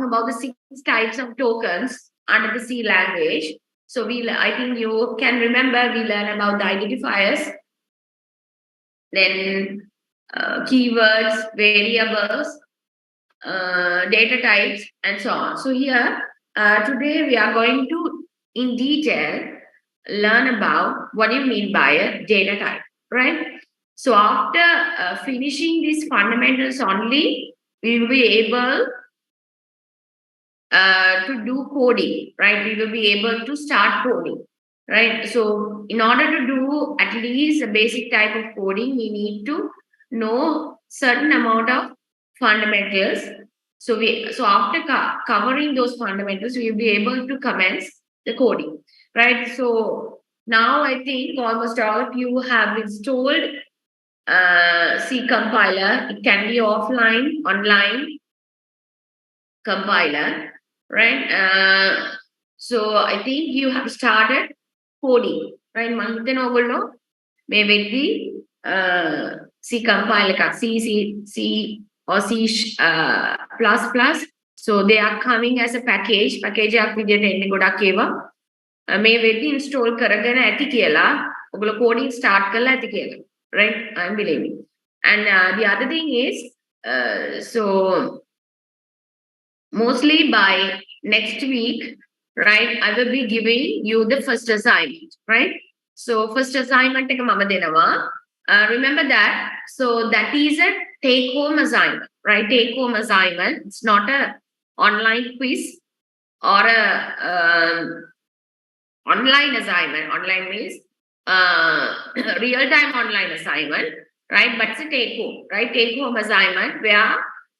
about the 6 types of tokens under the C language. So I think you can remember we learn about the identifiers, then keywords, variables, data types, and so on. So here, today we are going to, in detail, learn about what you mean by a data type, right? So after finishing these fundamentals only, we will be able to do coding, right? We will be able to start coding, right? So in order to do at least a basic type of coding, we need to know certain amount of fundamentals. So after covering those fundamentals, we will be able to commence the coding, right? So now I think almost all of you have installed C compiler. It can be offline, online compiler, right? So I think you have started coding, right? Maybe C compiler, C or C plus plus. So they are coming as a package. Package විදියට එන්නේ ගොඩක් ඒවා. මේ වෙද්දි install කරගෙන ඇති කියලා. ඔයගොල්ලෝ coding start කරලා ඇති කියලා. Right? I'm believing. And the other thing is, so mostly by next week, right, I will be giving you the first assignment, right? So first assignment එක මම දෙනවා. Remember that. So that is a take home assignment, right? Take home assignment. It's not a online quiz or a online assignment. Online means real time online assignment, right? But it's a take home, right? Take home assignment where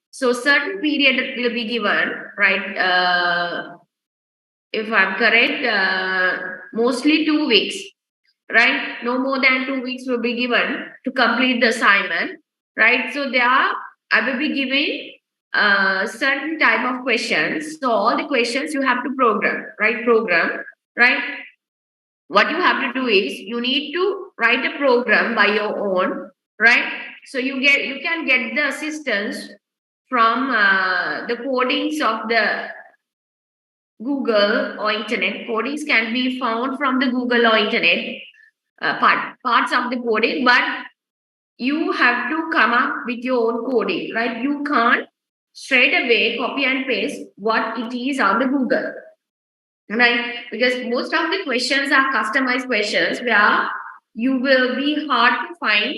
so certain period will be given, right? If I'm correct, mostly 2 weeks, right? No more than 2 weeks will be given to complete the assignment, right? So I will be giving certain type of questions. So all the questions you have to program, right? What you have to do is you need to write a program by your own, right? So you can get the assistance from the codings of the Google or internet. Codings can be found from the Google or internet parts of the coding, but you have to come up with your own coding, right? You can't straight away copy and paste what it is on the Google, right? Because most of the questions are customized questions where you will be hard to find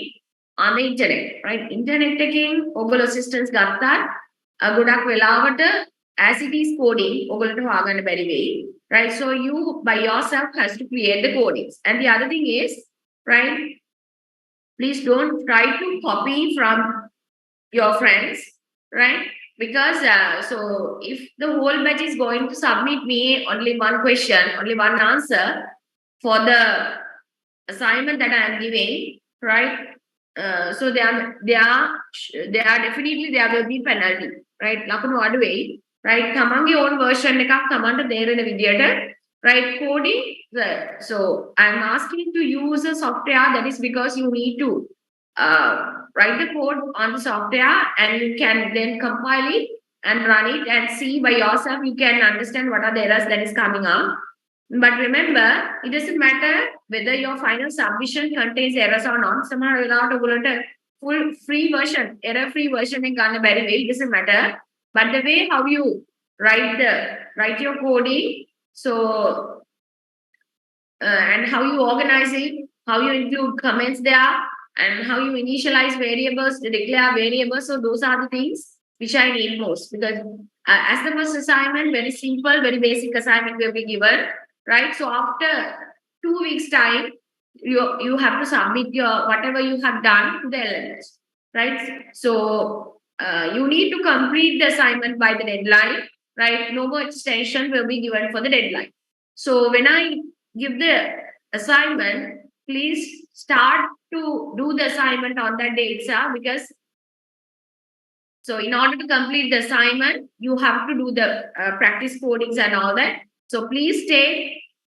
on the internet, right? Internet taking Google assistance got that ගොඩක් වෙලාවට as it is coding ඔයගොල්ලන්ට හොයාගන්න බැරි වෙයි, right? So you by yourself has to create the codings. And the other thing is, right, please don't try to copy from your friends, right? Because so if the whole batch is going to submit me only one question, only one answer for the assignment that I am giving, right? So there definitely there will be penalty, right? ලකුණු අඩුවේ, right? තමන්ගේ own version එකක් තමන්ට තේරෙන විදියට, right? Coding. So I'm asking to use a software. That is because you need to write the code on the software and you can then compile it and run it and see by yourself. You can understand what are the errors that is coming up. But remember, it doesn't matter whether your final submission contains errors or not. Somehow full free version, error-free version in Ghana very way, it doesn't matter. But the way how you write your coding, so and how you organize it, how you include comments there, and how you initialize variables, declare variables. So those are the things which I need most, because as the first assignment, very simple, very basic assignment will be given, right? So after 2 weeks time, you have to submit your whatever you have done to the LMS, right? So you need to complete the assignment by the deadline, right? No more extension will be given for the deadline. So when I give the assignment, please start to do the assignment on that day itself, because so in order to complete the assignment, you have to do the practice codings and all that. So please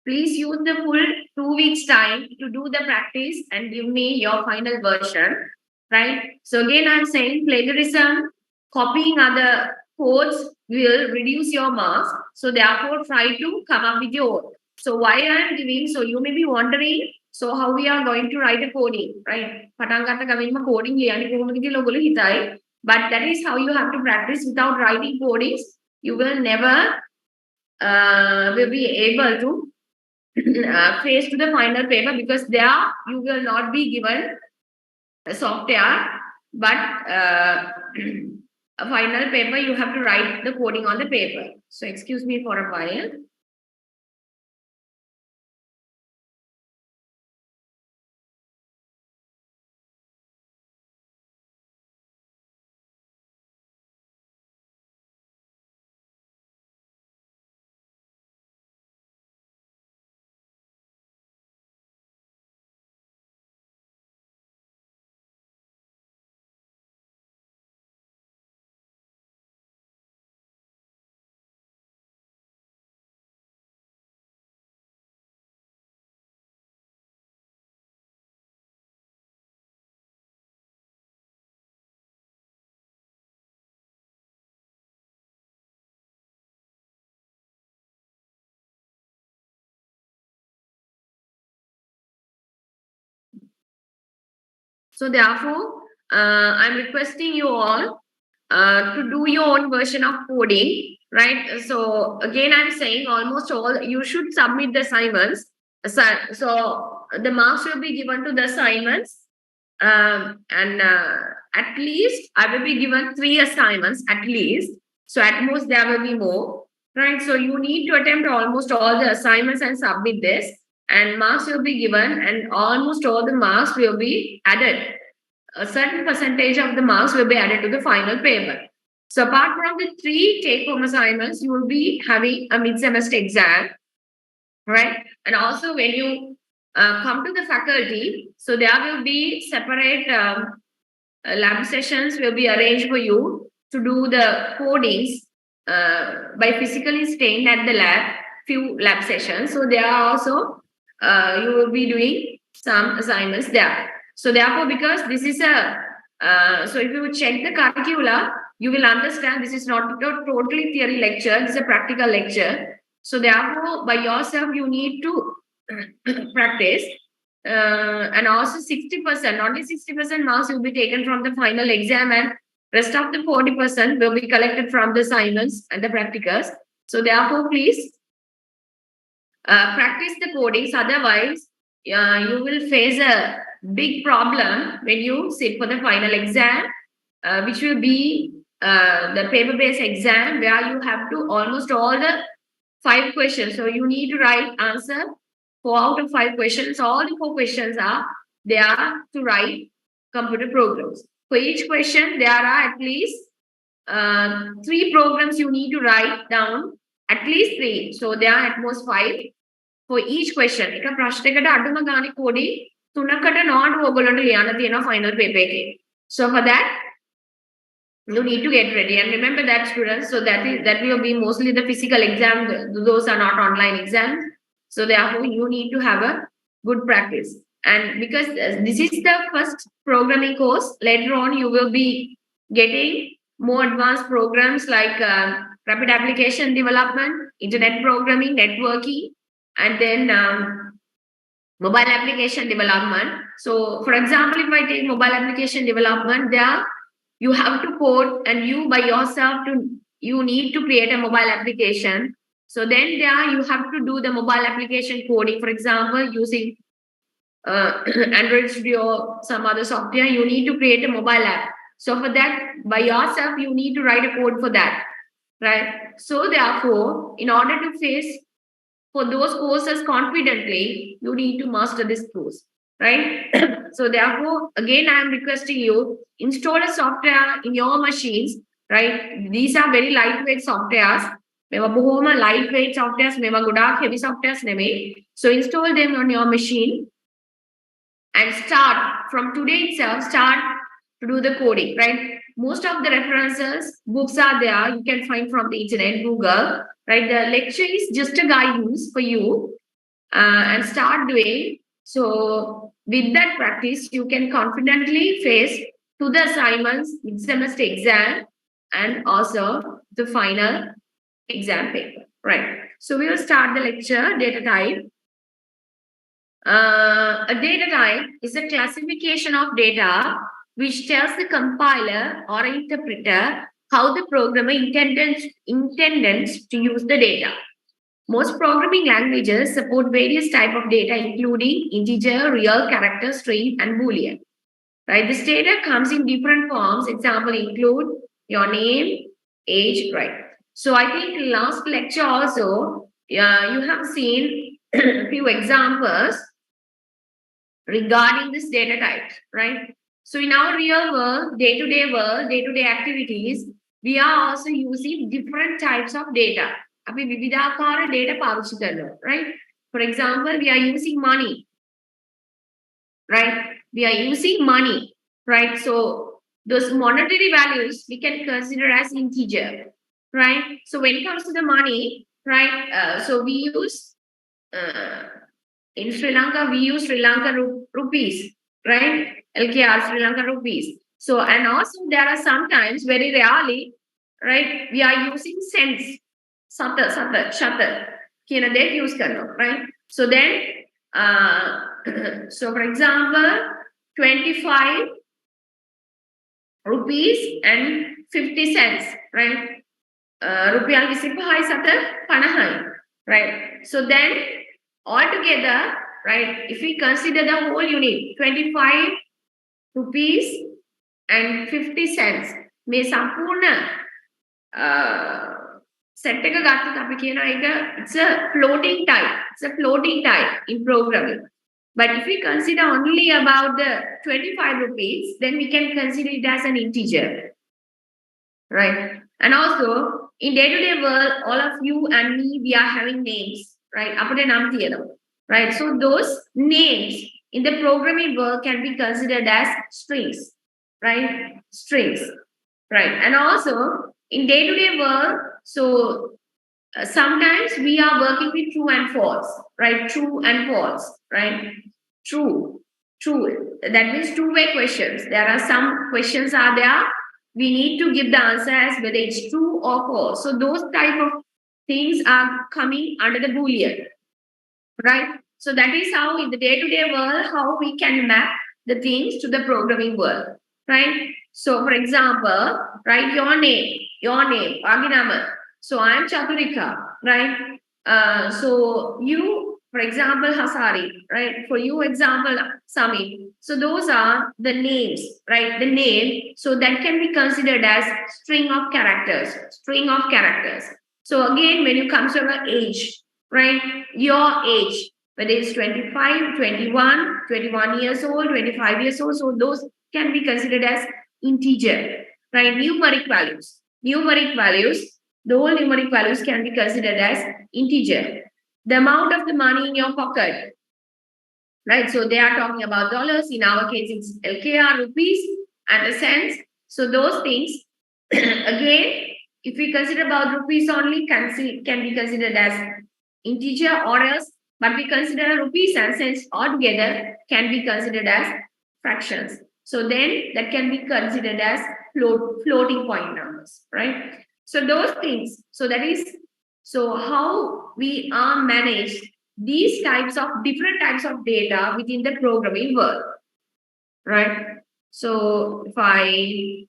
use the full 2 weeks time to do the practice and give me your final version, right? So again, I'm saying plagiarism, copying other codes will reduce your marks. So therefore, try to come up with your own. So why I am giving, so you may be wondering, so how we are going to write a coding, right? Coding but that is how you have to practice. Without writing codings, you will never will be able to face to the final paper, because there you will not be given a software, but a final paper you have to write the coding on the paper. So excuse me for a while. So therefore, I'm requesting you all to do your own version of coding, right? So again, I'm saying almost all you should submit the assignments. So the marks will be given to the assignments, and at least I will be given 3 assignments at least. So at most there will be more, right? So you need to attempt almost all the assignments and submit this, and marks will be given, and almost all the marks will be added. A certain percentage of the marks will be added to the final paper. So apart from the 3 take-home assignments, you will be having a mid-semester exam, right? And also when you come to the faculty, so there will be separate lab sessions will be arranged for you to do the codings by physically staying at the lab, few lab sessions. So there are also you will be doing some assignments there. So therefore, because this is a so if you check the curricula, you will understand this is not a totally theory lecture, this is a practical lecture. So therefore, by yourself, you need to practice. And also 60%, only 60% marks will be taken from the final exam, and rest of the 40% will be collected from the assignments and the practicals. So therefore, please practice the codings. Otherwise, you will face a big problem when you sit for the final exam, which will be the paper-based exam, where you have to almost all the 5 questions. So you need to write answer 4 out of 5 questions. All the 4 questions are there to write computer programs. For each question, there are at least 3 programs you need to write down, at least 3. So there are at most 5 for each question. එක ප්‍රශ්නයකට අඩුම ගානේ කෝඩි 3කට node ඔයගොල්ලන්ට ලියන්න තියෙනවා final paper එකේ. So for that, you need to get ready, and remember that, students, so that will be mostly the physical exam. Those are not online exams, so therefore you need to have a good practice. And because this is the first programming course, later on you will be getting more advanced programs like rapid application development, internet programming, networking, and then mobile application development. So for example, if I take mobile application development, there you have to code, and you by yourself you need to create a mobile application. So then there you have to do the mobile application coding. For example, using Android Studio, some other software, you need to create a mobile app. So for that, by yourself, you need to write a code for that, right? So therefore, in order to face for those courses confidently, you need to master this course, right? So therefore, again, I am requesting you, install a software in your machines, right? These are very lightweight softwares. Lightweight softwares, heavy softwares. So install them on your machine and start from today itself, start to do the coding, right? Most of the references, books are there. You can find from the internet, Google, right? The lecture is just a guidance for you, and start doing. So with that practice, you can confidently face to the assignments, mid-semester exam, and also the final exam paper, right? So we will start the lecture. Data type. A data type is a classification of data which tells the compiler or interpreter how the programmer intends to use the data. Most programming languages support various types of data, including integer, real, character, string, and boolean. Right? This data comes in different forms. Example include your name, age, right? So I think last lecture also, you have seen a few examples regarding this data types, right? So in our real world, day-to-day world, day-to-day activities, we are also using different types of data. අපි විවිධාකාර data පාවිච්චි කරනවා, right? For example, we are using money, right? We are using money, right? So those monetary values we can consider as integer, right? So when it comes to the money, right? So we use in Sri Lanka, we use Sri Lanka rupees, right? LKR Sri Lanka rupees. So, and also there are sometimes, very rarely, right, we are using cents, shatar, කියන දෙක use කරනවා, right? So then, so for example, 25 rupees and 50 cents, right? රුපියල් 25යි සත 50යි, right? So then altogether, right, if we consider the whole unit, 25 rupees and 50 cents, මේ සම්පූර්ණ set එක ගත්තොත් අපි කියනවා ඒක it's a floating type. It's a floating type in programming. But if we consider only about the 25 rupees, then we can consider it as an integer, right? And also, in day-to-day world, all of you and me, we are having names, right? Right? So those names in the programming world can be considered as strings, right? Strings, right? And also, in day-to-day world, so sometimes we are working with true and false, right? True and false, right? True. That means two-way questions. There are some questions are there. We need to give the answer as whether it's true or false. So those type of things are coming under the Boolean, right? So that is how in the day-to-day world, how we can map the things to the programming world, right? So for example, right, your name, Aginama. So I am Chaturika, right? So you, for example, Hasari, right? For you, example, Sami. So those are the names, right? The name. So that can be considered as string of characters. So again, when you come to your age, right? Your age, whether it's 25, 21 years old, 25 years old. So those can be considered as integer, right? Numeric values. The whole numeric values can be considered as integer. The amount of the money in your pocket, right? So they are talking about dollars. In our case, it's LKR rupees and the cents. So those things, again, if we consider about rupees only, can be considered as integer, or else, but we consider rupees and cents altogether can be considered as fractions. So then that can be considered as floating point numbers, right? So those things, so that is, so how we are managed these types of different types of data within the programming world, right? So if I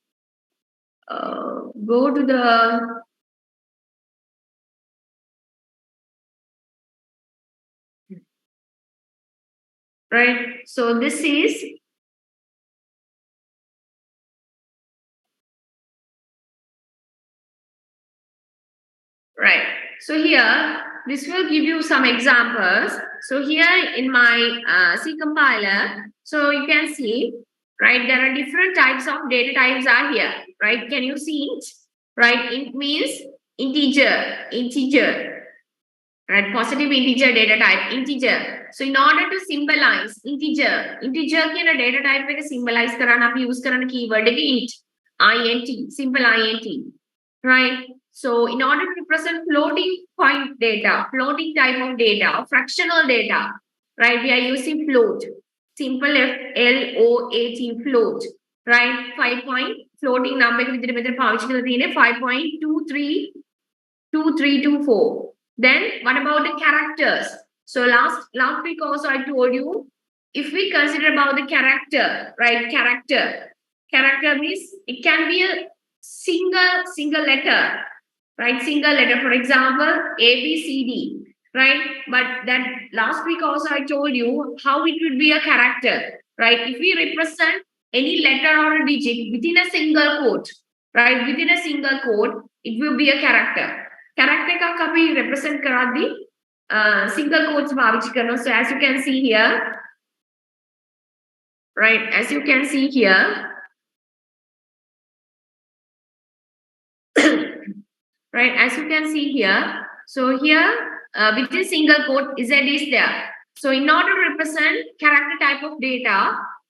go to the right, so this is right. So here, this will give you some examples. So here in my C compiler, so you can see, right, there are different types of data types are here, right? Can you see it? Right, it means integer, right? Positive integer data type, integer. So in order to symbolize integer කියන data type එක symbolize කරන්න අපි use කරන keyword එක int, simple int, right? So in order to represent floating point data, floating type of data, or fractional data, right, we are using float, simple float, right? floating number එක විදිහට මෙතන පාවිච්චි කරලා තියෙන්නේ 5.2324. Then what about the characters? So last week also I told you, if we consider about the character, right? Character means it can be a single letter, right? Single letter, for example, A, B, C, D, right? But that last week also I told you how it would be a character, right? If we represent any letter or a digit within a single quote, right? Within a single quote, it will be a character. Character ka kapi represent karadi single quotes පාවිච්චි කරනවා. So as you can see here, right? As you can see here, right? As you can see here, so here within single quote, Z is there. So in order to represent character type of data,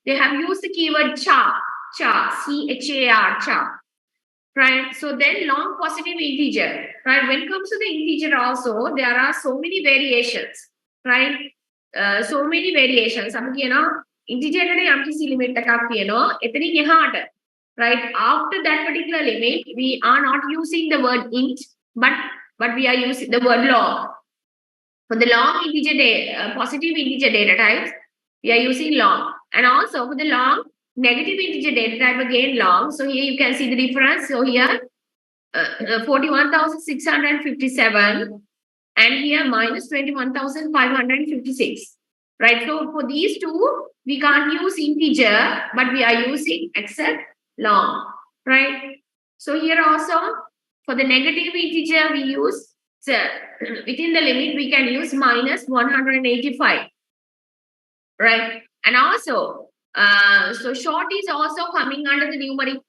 they have used the keyword char, C-H-A-R, char. Right, so then long positive integer, right? When it comes to the integer also, there are so many variations, right? So many variations. Integer limit right? After that particular limit, we are not using the word int, but we are using the word long. For the long integer positive integer data types, we are using long, and also for the long negative integer data type, again long. So here you can see the difference. So here 41,657 and here minus 21,556, right? So for these two, we can't use integer, but we are using except long, right? So here also for the negative integer, we use within the limit, we can use minus 185, right? And also so short is also coming under the numeric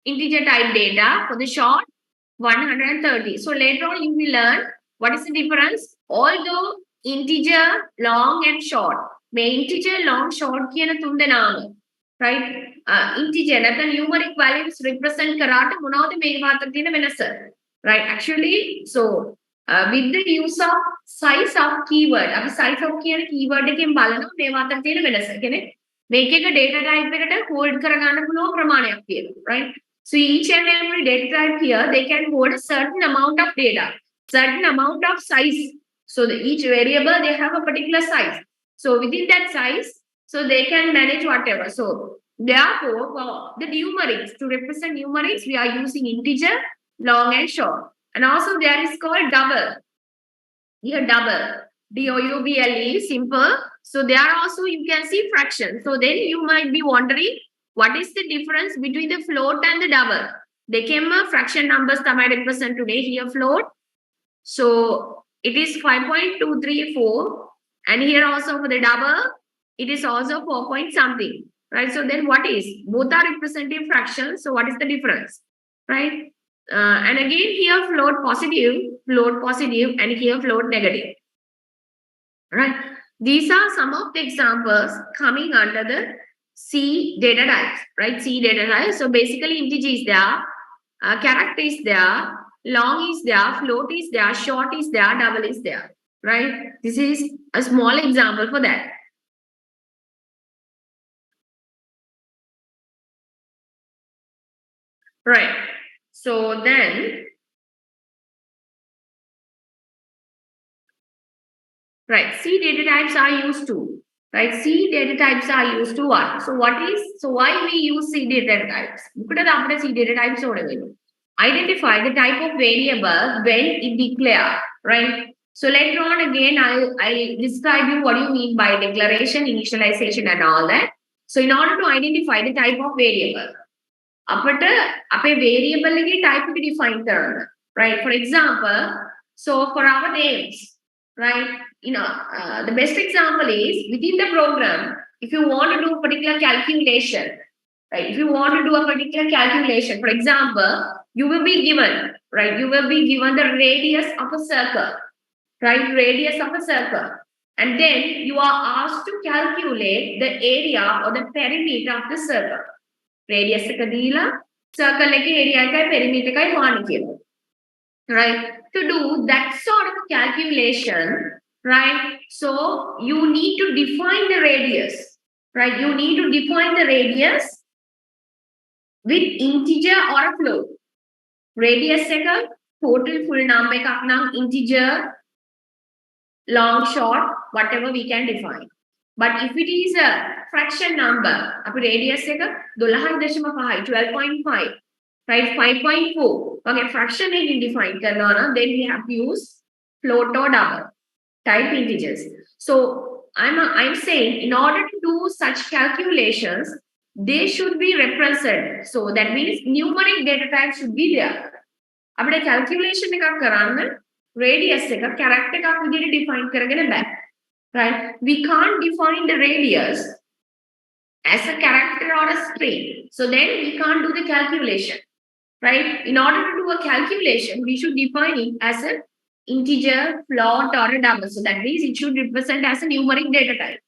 integer type data. For the short, 130. So later on you will learn what is the difference. Although integer, long and short, may integer, long, short කියන තුන් දෙනාම, right? Integer නැත්නම් numeric values represent කරාට මොනවද මේ අතර තියෙන වෙනස, right? Actually, so with the use of size of keyword, අපි size of කියන keyword එකෙන් බලනවා මේ අතර තියෙන වෙනස. කියන්නේ මේක එක data type එකට hold කරගන්න පුළුවන් ප්‍රමාණයක් තියෙනවා, right? So each and every data type here, they can hold a certain amount of data, certain amount of size. So each variable, they have a particular size. So within that size, so they can manage whatever. So therefore, for the numerics, to represent numerics, we are using integer, long and short. And also there is called double. Here double. D-O-U-B-L-E, simple. So there also you can see fraction. So then you might be wondering, what is the difference between the float and the double? They came fraction numbers that I represent today here float. So it is 5.234. And here also for the double, it is also 4 point something. Right? So then what is? Both are representative fractions. So what is the difference? Right? And again here float positive, and here float negative. Right? These are some of the examples coming under the C data types, right? C data types. So basically integer is there, character is there, long is there, float is there, short is there, double is there, right? This is a small example for that. Right. So then, right, C data types are used to, right? C data types are used to what? So why we use C data types? C data types identify the type of variable when it declare, right? So later on again, I'll describe you what do you mean by declaration, initialization and all that. So in order to identify the type of variable, variable type to define term, right? For example, so for our names, right? The best example is within the program, if you want to do a particular calculation, right? If you want to do a particular calculation, for example, you will be given, right? You will be given the radius of a circle, right? Radius of a circle. And then you are asked to calculate the area or the perimeter of the circle. Radius circle area perimeter right? To do that sort of calculation, right? So you need to define the radius, right? You need to define the radius with integer or a float. Radius එක total full number එකක් නම් integer, long, short, whatever we can define. But if it is a fraction number, අපේ radius එක 12.5, 12.5, right, 5.4. Okay, fraction එකකින් define කරනවා නම් then we have to use float or double type integers. So I'm saying in order to do such calculations, they should be represented. So that means numeric data type should be there. අපිට calculation එකක් කරන්න radius එක character එකක් විදිහට define කරගෙන බෑ. Right? We can't define the radius as a character or a string. So then we can't do the calculation. Right? In order to do a calculation, we should define it as an integer, float, or a double. So that means it should represent as a numeric data type.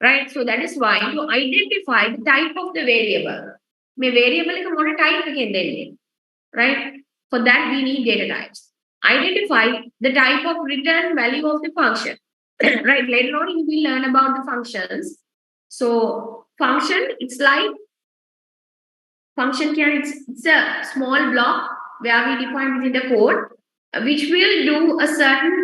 Right? So that is why to identify the type of the variable. මේ variable එක මොන type එකෙන් දෙන්නේ? Right? For that we need data types. Identify the type of return value of the function. Right? Later on you will learn about the functions. So function, it's like function it's a small block where we define within the code, which will do a certain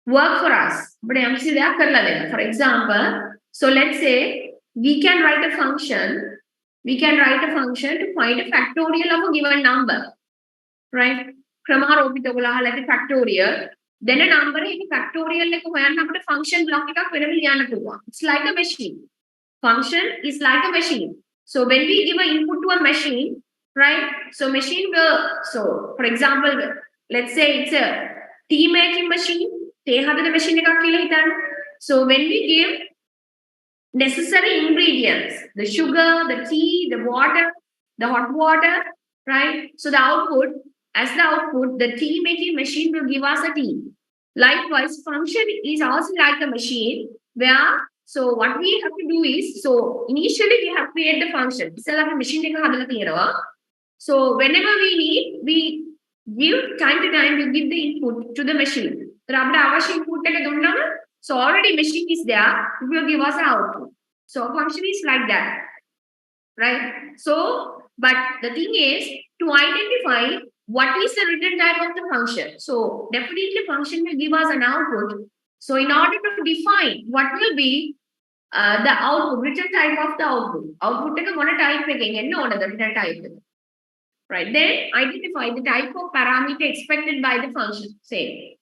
work for us. But for example, so let's say we can write a function to find a factorial of a given number. Right? Factorial. Then a number in factorial like a function block. It's like a machine. Function is like a machine. So when we give an input to a machine, right? So machine will, so for example, let's say it's a tea making machine. So when we give necessary ingredients, the sugar, the tea, the water, the hot water, right? So the output, the tea making machine will give us a tea. Likewise, function is also like a machine where, so what we have to do is, so initially we have to create the function. So whenever we need, we give time to time, we give the input to the machine. So already machine is there, it will give us an output. So function is like that, right? So, but the thing is to identify what is the return type of the function. So definitely function will give us an output. So in order to define what will be the output, return type of the output. Output is one type again, no other return type. Right? Then identify the type of parameter expected by the function. Same.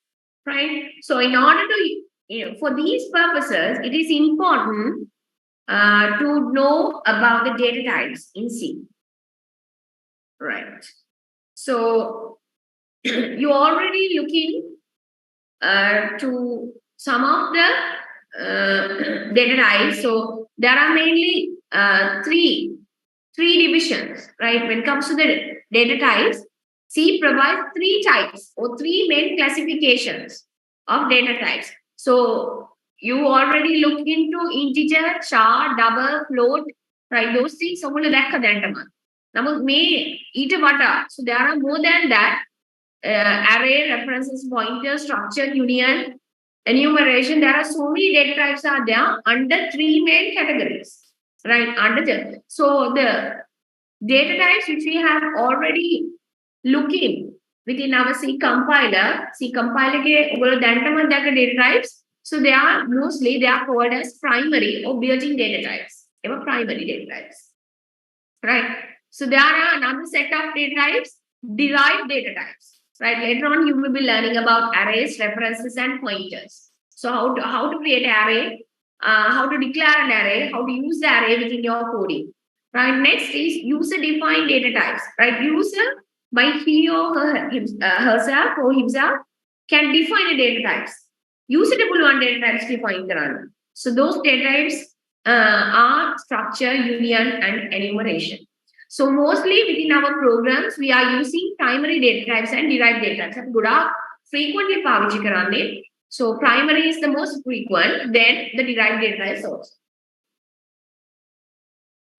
Right? So in order to, for these purposes, it is important to know about the data types in C. Right. So you already looking to some of the data types. So there are mainly three divisions, right? When it comes to the data types, C provides 3 types or 3 main classifications of data types. So you already looked into integer, char, double, float, right? Those things are all that. So there are more than that. Array, references, pointer, structure, union, enumeration. There are so many data types are there under 3 main categories, right? So the data types which we have already looking within our C compiler data types. So they are called as primary or built-in data types. They were primary data types, right? So there are another set of data types, derived data types. Right, later on you will be learning about arrays, references, and pointers. So how to create an array, how to declare an array, how to use the array within your coding. Right, next is user-defined data types. Right, user by he or herself or himself can define the data types. User-defined data types defined. So those data types are structure, union, and enumeration. So mostly within our programs, we are using primary data types and derived data types. Frequently පාවිච්චි කරන්නේ. So primary is the most frequent, then the derived data types also.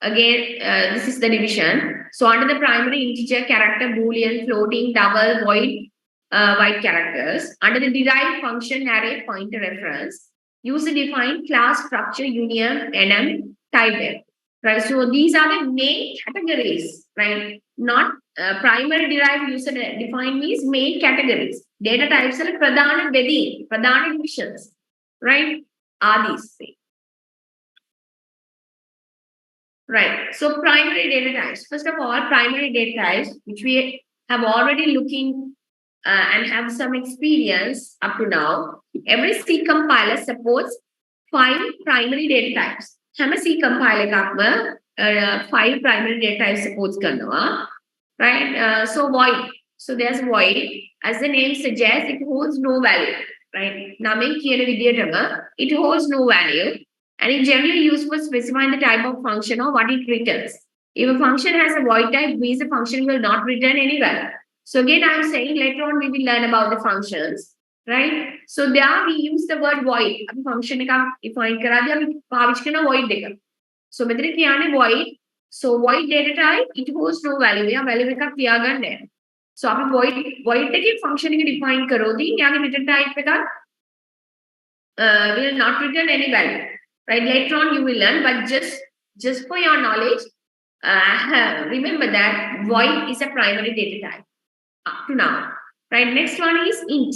Again, this is the division. So under the primary, integer, character, boolean, floating, double, void, white characters. Under the derived function, array, pointer, reference. User-defined, class, structure, union, enum, type. right? So these are the main categories, right? Not primary derived user defined means main categories. Data types are pradhana bedi, pradhana divisions, right? Are these things. Right. So primary data types. First of all, primary data types, which we have already looking and have some experience up to now. Every C compiler supports 5 primary data types. Hamma C compiler එකක්ම 5 primary data types supports කරනවා. Right. So void. So there's void. As the name suggests, it holds no value. Right. නමෙන් කියන විදියටම it holds no value. And it's generally used for specifying the type of function or what it returns. If a function has a void type, means the function will not return any value. So again, I'm saying later on we will learn about the functions, right? So there we use the word void. A function define void. So මෙතන void. So void data type, it holds no value. Yeah, value එකක් තියාගන්න නැහැ. So අපි void එකේ function එක define කරොදී යාගේ return type එක will not return any value. Right, later on you will learn, but just for your knowledge, remember that void is a primary data type up to now. Right, next one is int,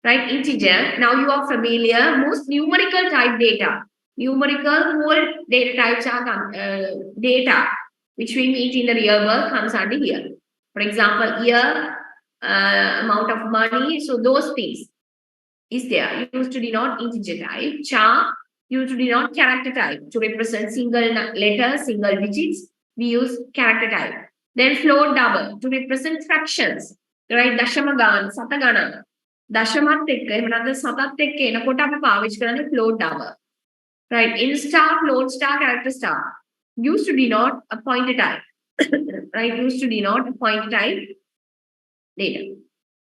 right, integer. Now you are familiar, most numerical type data. Numerical whole data types are data which we meet in the real world comes under here. For example, year, amount of money, so those things is there. Used to denote integer type. Char used to denote character type. To represent single letters, single digits, we use character type. Then float double to represent fractions. Right? Dashamagan, Satagana. Dashamat tekke, another Satat tekke, Nakota papa, which can float double. Right? In star, float star, character star. Used to denote a pointer type. Right? Used to denote a pointer type data.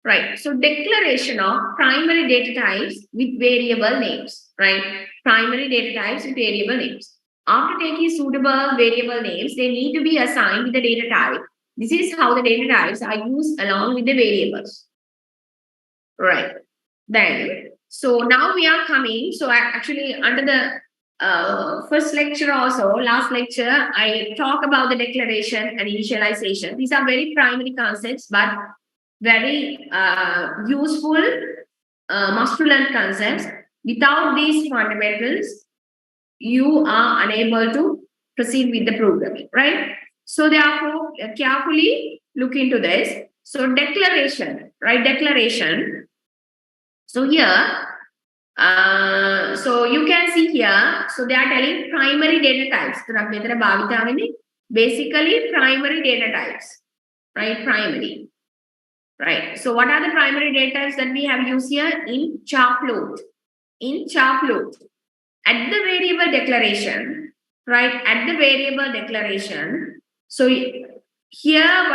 Right. So declaration of primary data types with variable names. Right. Primary data types with variable names. After taking suitable variable names, they need to be assigned with the data type. This is how the data types are used along with the variables. Right. Then, so now we are coming. So actually under the first lecture also, last lecture, I talk about the declaration and initialization. These are very primary concepts, but very useful must-to-learn concepts. Without these fundamentals, you are unable to proceed with the programming, right? So therefore, carefully look into this. So declaration, right? Declaration. So here, so you can see here, so they are telling primary data types. Basically, primary data types, right? Primary. Right. So what are the primary data types that we have used here? In char float. In char float. At the variable declaration, right? At the variable declaration. So here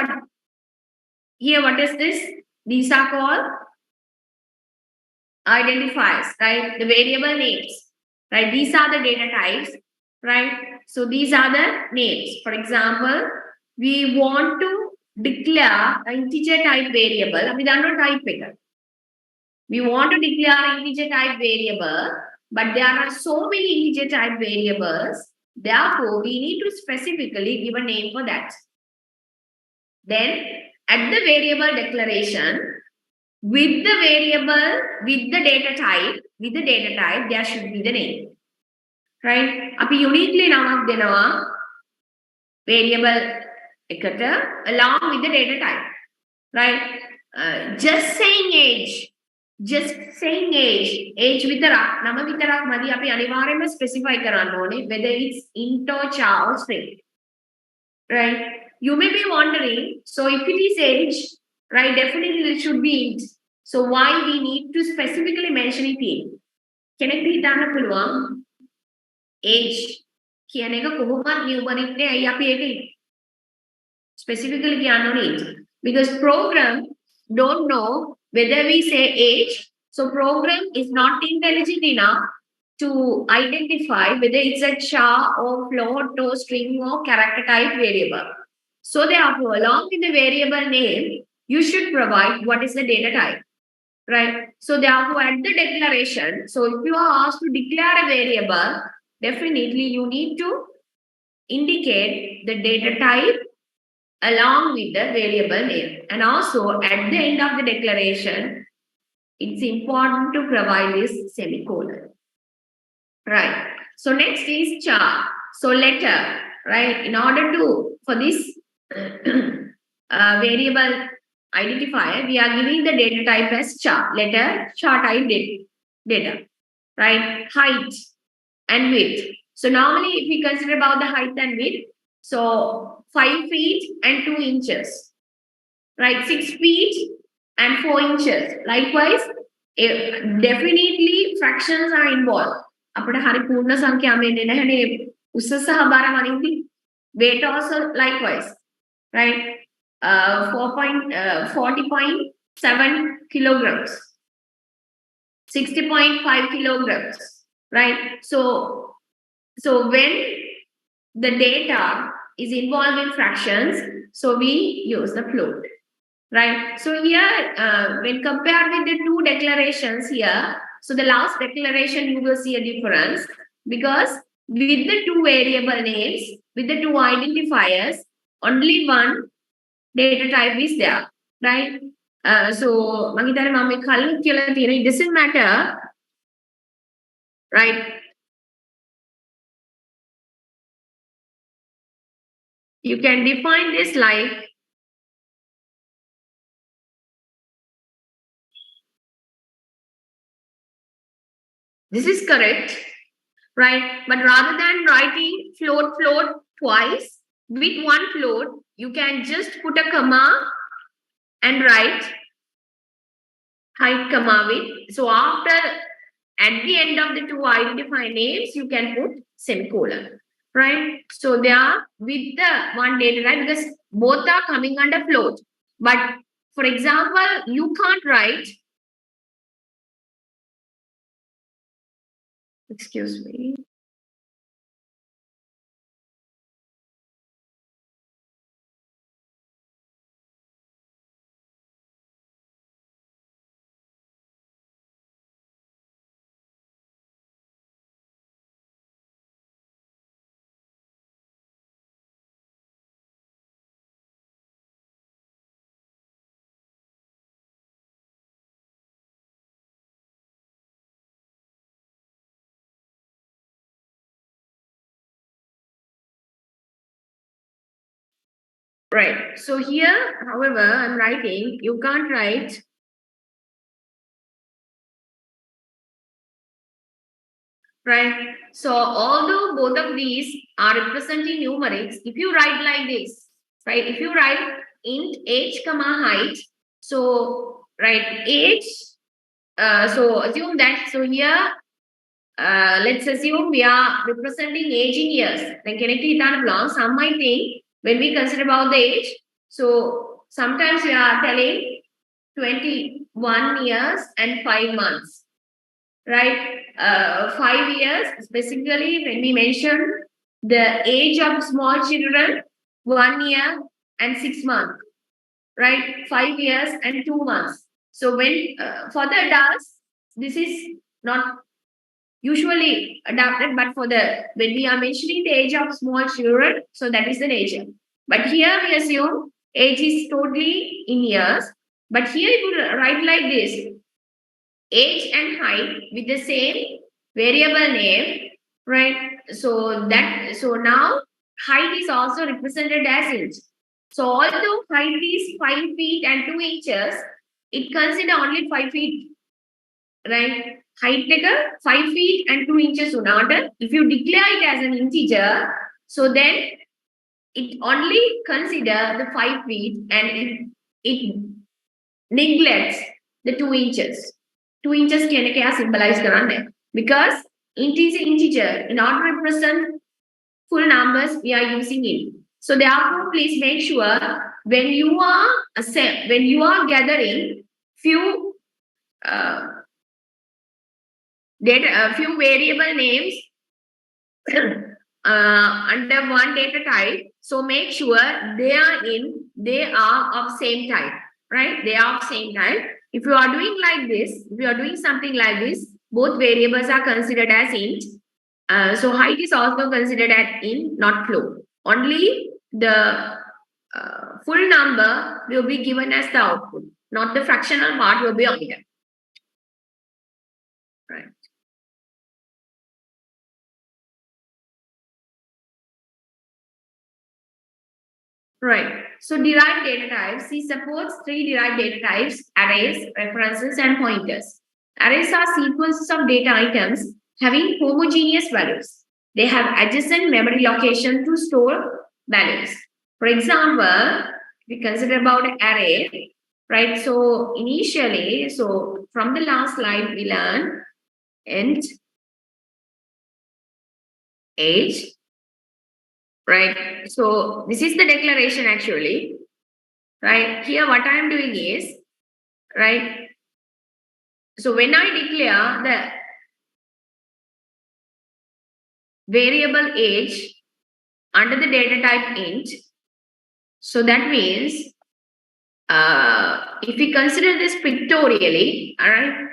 what is this? These are called identifiers, right? The variable names, right? These are the data types, right? So these are the names. For example, we want to declare an integer type variable. We don't know type figure. We want to declare an integer type variable, but there are so many integer type variables. Therefore, we need to specifically give a name for that. Then, at the variable declaration, with the variable, with the data type, there should be the name. Right? Api uniquely namak denawa variable along with the data type, right? Just saying age විතරක් නම විතරක් මදි අපි අනිවාර්යයෙන්ම specify කරන්න ඕනේ whether it's int or char or string, right? You may be wondering, so if it is age, right, definitely it should be int. So why we need to specifically mention it in? කෙනෙක් හිතන්න පුළුවන් age කියන එක කොහොමද numeric නේ අයි අපි ඒක specifically කියන්න ඕනේ because program don't know whether we say age. So program is not intelligent enough to identify whether it's a char or float or string or character type variable. So therefore, along with the variable name, you should provide what is the data type, right? So therefore, at the declaration, so if you are asked to declare a variable, definitely you need to indicate the data type along with the variable name. And also at the end of the declaration, it's important to provide this semicolon. Right. So next is char. So letter, right? In order to, for this variable identifier, we are giving the data type as char. Letter, char type data, right? Height and width. So normally if we consider about the height and width, so 5 feet and 2 inches, right? 6 feet and 4 inches. Likewise, definitely fractions are involved. අපිට හරි පූර්ණ සංඛ්‍යා මෙන්නේ නැහැනේ උස සහ බර වනින්දි weight also likewise, right? 40.7 kilograms, 60.5 kilograms, right? So when the data is involved in fractions, so we use the float, right? So here when compared with the two declarations here, so the last declaration, you will see a difference because with the two variable names, with the two identifiers, only one data type is there, right? So it doesn't matter, right? You can define this like this is correct, right? But rather than writing float twice, with one float, you can just put a comma and write height comma width. So after, at the end of the two identifier names, you can put semicolon, right? So they are with the one data type because both are coming under float. But for example, you can't write, excuse me. Right. So here, however, I'm writing, you can't write right. So although both of these are representing numerics, if you write like this, right? If you write int age comma height, so right age. So assume that. So here, let's assume we are representing age in years. Then connected long. Some might think when we consider about the age. So sometimes we are telling 21 years and 5 months, right? 5 years, specifically when we mention the age of small children, 1 year and 6 months, right? 5 years and 2 months. So when for the adults, this is not usually adapted, but for the when we are mentioning the age of small children, so that is the nature. But here we assume age is totally in years. But here you will write like this: age and height with the same variable name, right? So now height is also represented as inch. So although height is 5 feet and 2 inches, it consider only 5 feet, right? Height like 5 feet and 2 inches. If you declare it as an integer, so then it only consider the 5 feet and it neglects the 2 inches. 2 inches can symbolize because int is an integer. In order to represent full numbers, we are using it. So therefore, please make sure when you are gathering few few variable names under one data type, so make sure they are of same type, right? They are of same type. If you are doing like this, if you are doing something like this, both variables are considered as int. So height is also considered as int, not float. Only the full number will be given as the output, not the fractional part will be omitted. Right. Right. So derived data types, C supports three derived data types: arrays, references, and pointers. Arrays are sequences of data items having homogeneous values. They have adjacent memory location to store values. For example, we consider about an array, right? So initially, so from the last slide, we learned int age, right? So this is the declaration actually, right? Here, what I am doing is, right? So when I declare the variable age under the data type int, so that means if we consider this pictorially, all right,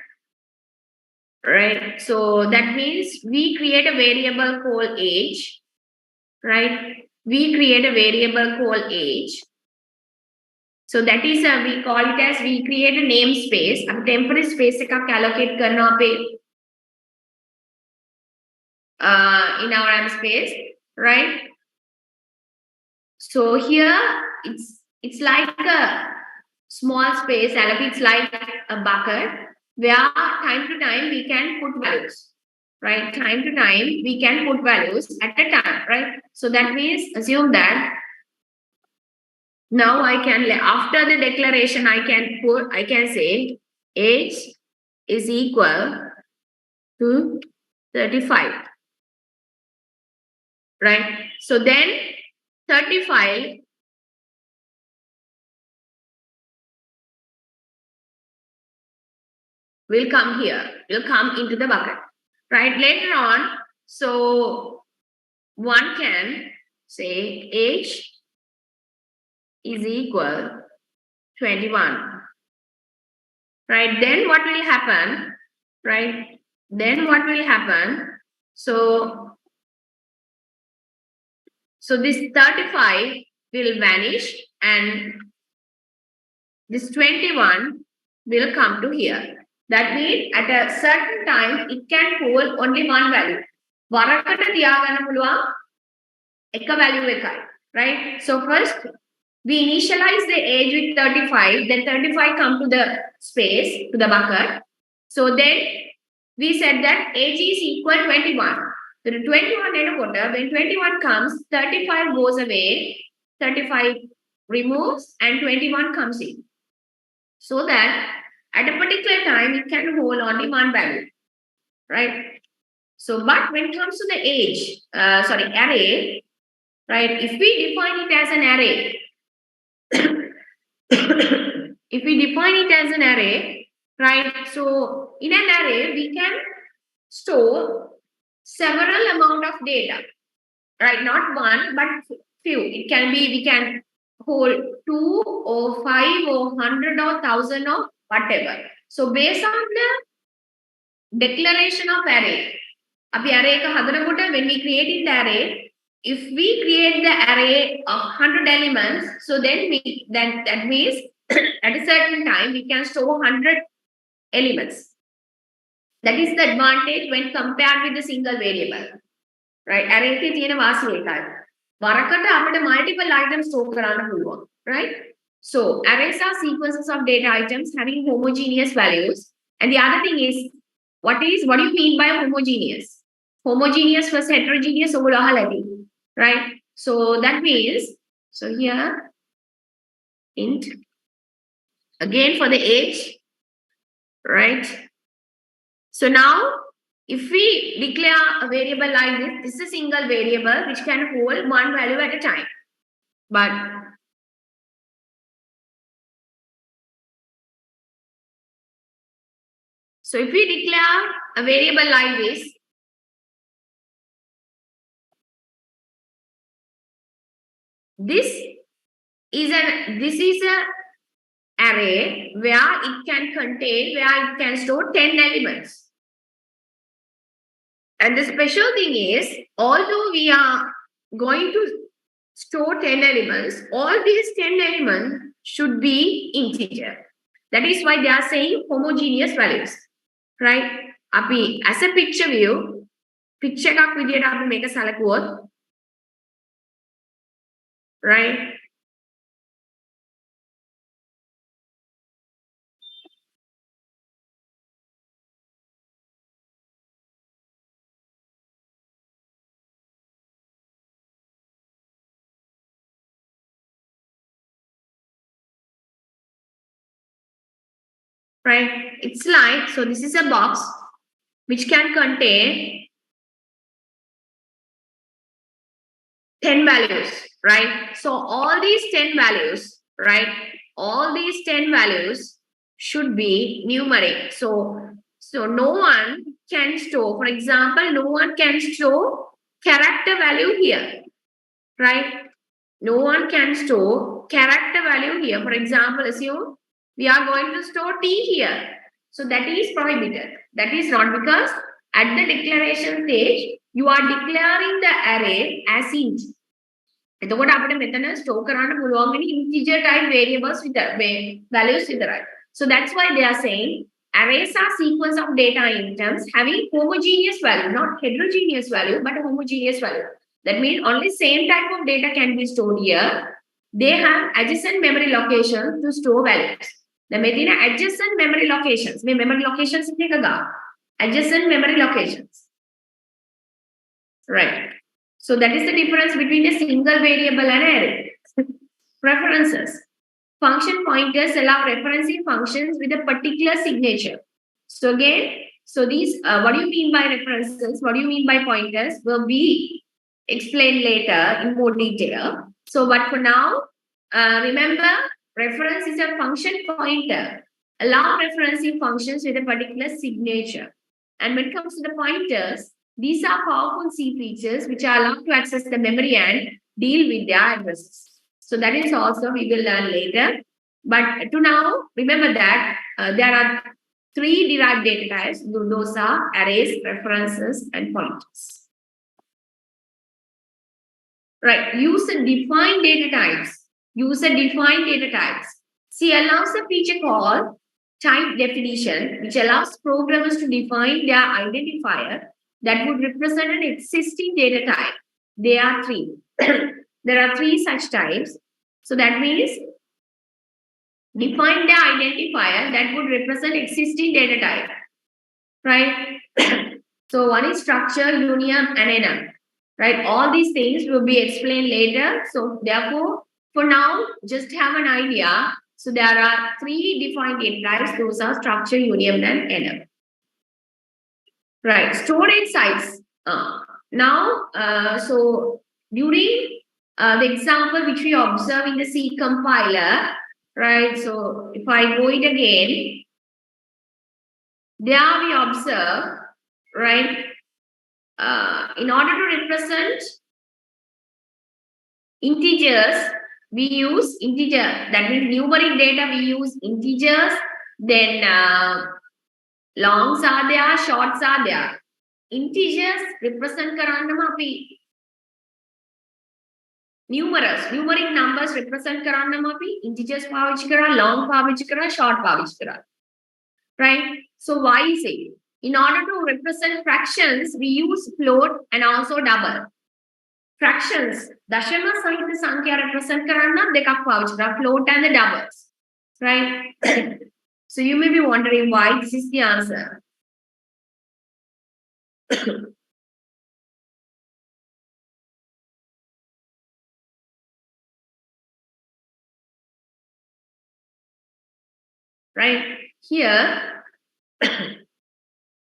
right? So that means we create a variable called age, right? We create a variable called age. So that is we call it as we create a namespace. A temporary space එකක් allocate කරනවා අපේ in our M space, right? So here it's like a small space, it's like a bucket where time to time we can put values, right? Time to time we can put values at a time, right? So that means assume that now I can, after the declaration, I can say age is equal to 35, right? So then 35 will come here, will come into the bucket, right? Later on, so one can say age is equal 21, right? Then what will happen, right? Then what will happen? So this 35 will vanish and this 21 will come to here. That means at a certain time, it can hold only one value. වරකට තියාගන්න පුළුවන් එක value එකයි, right? So first, we initialize the age with 35, then 35 come to the space, to the bucket. So then we said that age is equal 21. So the 21 enakoda, when 21 comes, 35 goes away, 35 removes, and 21 comes in. So that at a particular time, it can hold only one value, right? So, but when it comes to the age, array, right? If we define it as an array, if we define it as an array, right? So, in an array, we can store several amount of data, right? Not one, but few. It can be, we can hold 2 or 5 or 100 or 1,000 or whatever. So, based on the declaration of array, when we create the array, if we create the array of 100 elements, so then that means at a certain time we can store 100 elements. That is the advantage when compared with the single variable, right? Array එකේ තියෙන වාසිය ඒකයි. වරකට අපිට multiple items store කරන්න පුළුවන්, right? So arrays are sequences of data items having homogeneous values. And the other thing is, what do you mean by homogeneous? Homogeneous versus heterogeneous, right? So that means, so here int again for the age, right? So now if we declare a variable like this is a single variable which can hold one value at a time. But so if we declare a variable like this, this is an array where it can store 10 elements. And the special thing is, although we are going to store 10 elements, all these 10 elements should be integer. That is why they are saying homogeneous values. Right? අපි as a picture view, picture එකක් විදියට අපි මේක සැලකුවොත්, right? Right? It's like, so this is a box which can contain 10 values, right? So all these 10 values, right? All these 10 values should be numeric. So no one can store, for example, no one can store character value here, right? No one can store character value here. For example, assume we are going to store T here. So that is prohibited. That is not, because at the declaration stage, you are declaring the array as int. එතකොට අපිට මෙතන store කරන්න පුළුවන් වෙන්නේ integer type variables with values විතරයි. So that's why they are saying arrays are sequence of data items having homogeneous value, not heterogeneous value, but homogeneous value. That means only same type of data can be stored here. They have adjacent memory locations to store values. The මෙතින adjacent memory locations. මේ memory locations එක ගා. Adjacent memory locations. Right. So that is the difference between a single variable and an array. References. Function pointers allow referencing functions with a particular signature. So again, so these, what do you mean by references? What do you mean by pointers? Will be explained later in more detail. So, but for now, remember, reference is a function pointer. Allow referencing functions with a particular signature. And when it comes to the pointers, these are powerful C features which are allowed to access the memory and deal with their addresses. So that is also we will learn later. But to now, remember that there are 3 derived data types. Those are arrays, references, and pointers. Right, user-defined data types. User-defined data types. C allows a feature called type definition, which allows programmers to define their identifier that would represent an existing data type. There are 3. There are 3 such types. So that means define the identifier that would represent existing data type. Right? So one is structure, union, and enum. Right? All these things will be explained later. So therefore, for now, just have an idea. So there are 3 defined data types. Those are structure, union, and enum. Right, storage size. Now, so during the example which we observe in the C compiler, right? So if I go it again, there we observe, right? In order to represent integers, we use integer. That means numeric data, we use integers. Then longs are there, shorts are there. Integers represent කරන්නම අපි numeric numbers represent කරන්නම අපි integers පාවිච්චි කරා, long පාවිච්චි කරා, short පාවිච්චි කරා. Right? So why is it? In order to represent fractions, we use float and also double. Fractions, දශම සහිත සංඛ්‍යා represent කරන්න දෙකක් පාවිච්චි කරා, float and the doubles. Right? So you may be wondering why this is the answer. Right here,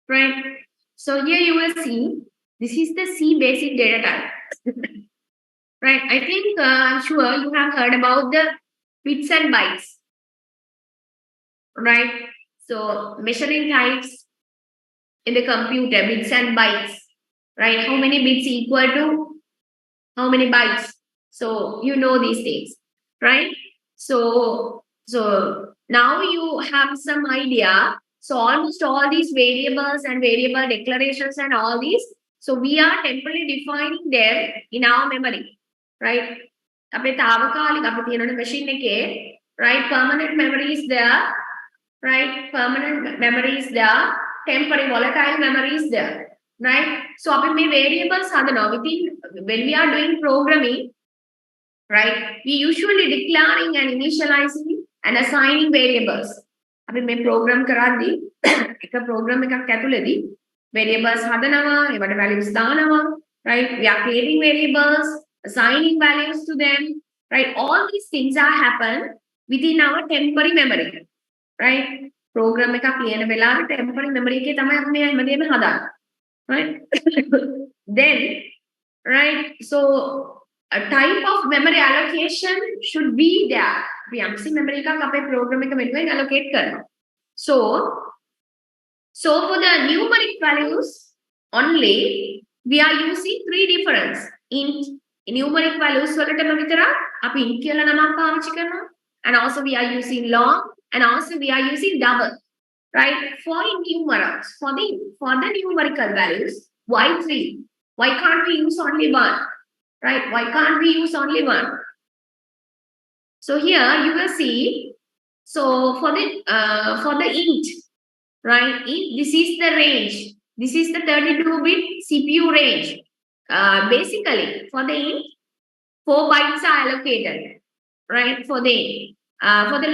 right? So here you will see this is the C basic data type. Right? I think I'm sure you have heard about the bits and bytes. Right? So measuring types in the computer, bits and bytes. Right? How many bits equal to how many bytes? So you know these things, right? So now you have some idea. So almost all these variables and variable declarations and all these So we are temporarily defining them in our memory, right? Machine right? Permanent memory is there, right? Permanent memory is there, temporary volatile memory is there, right? So variables within when we are doing programming, right? We usually declaring and initializing and assigning variables. අපි මේ program කරද්දී එක program එකක් ඇතුළේදී variables හදනවා, ඒවට values දානවා, right? We are creating variables, assigning values to them, right? All these things are happen within our temporary memory, right? Program එකක් ලියන වෙලාවේ temporary memory එකේ තමයි අපි මේ හැමදේම හදාගන්නේ, right? Then, right? So a type of memory allocation should be there. We යම්සි memory එකක් අපේ program එක වෙනුවෙන් allocate කරනවා. So for the numeric values only, we are using three difference. Int numeric values වලටම විතරක් අපි int කියලා නමක් පාවිච්චි කරනවා. And also we are using long, and also we are using double, right? For numerals, for the numerical values, why 3? Why can't we use only 1? Right? Why can't we use only 1? So here you will see. So for the int, right? This is the range. This is the 32-bit CPU range. Basically, for the int, 4 bytes are allocated, right? For the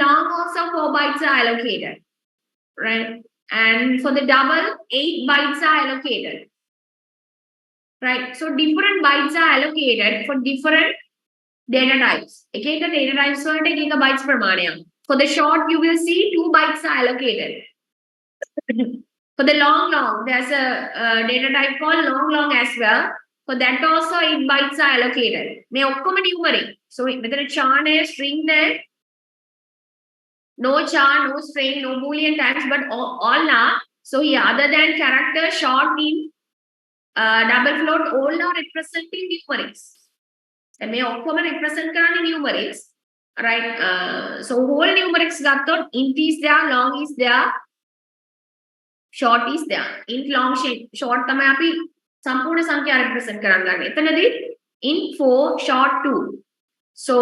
long also 4 bytes are allocated, right? And for the double, 8 bytes are allocated. Right, so different bytes are allocated for different data types. Okay, the data types are gigabytes per mania. For the short, you will see 2 bytes are allocated. For the long, there's a data type called long as well. For that also, 8 bytes are allocated. May occur numeric. So whether a char is string there, no char, no string, no boolean types, but all are. So here, other than character, short, int, double float, all are representing numerics. And may occur represent numerics, right? So whole numerics got int is there, long is there, short is there. Int, long, short තමයි අපි සම්පූර්ණ සංඛ්‍යා represent කරන්න ගන්න. එතනදී int 4, short 2. So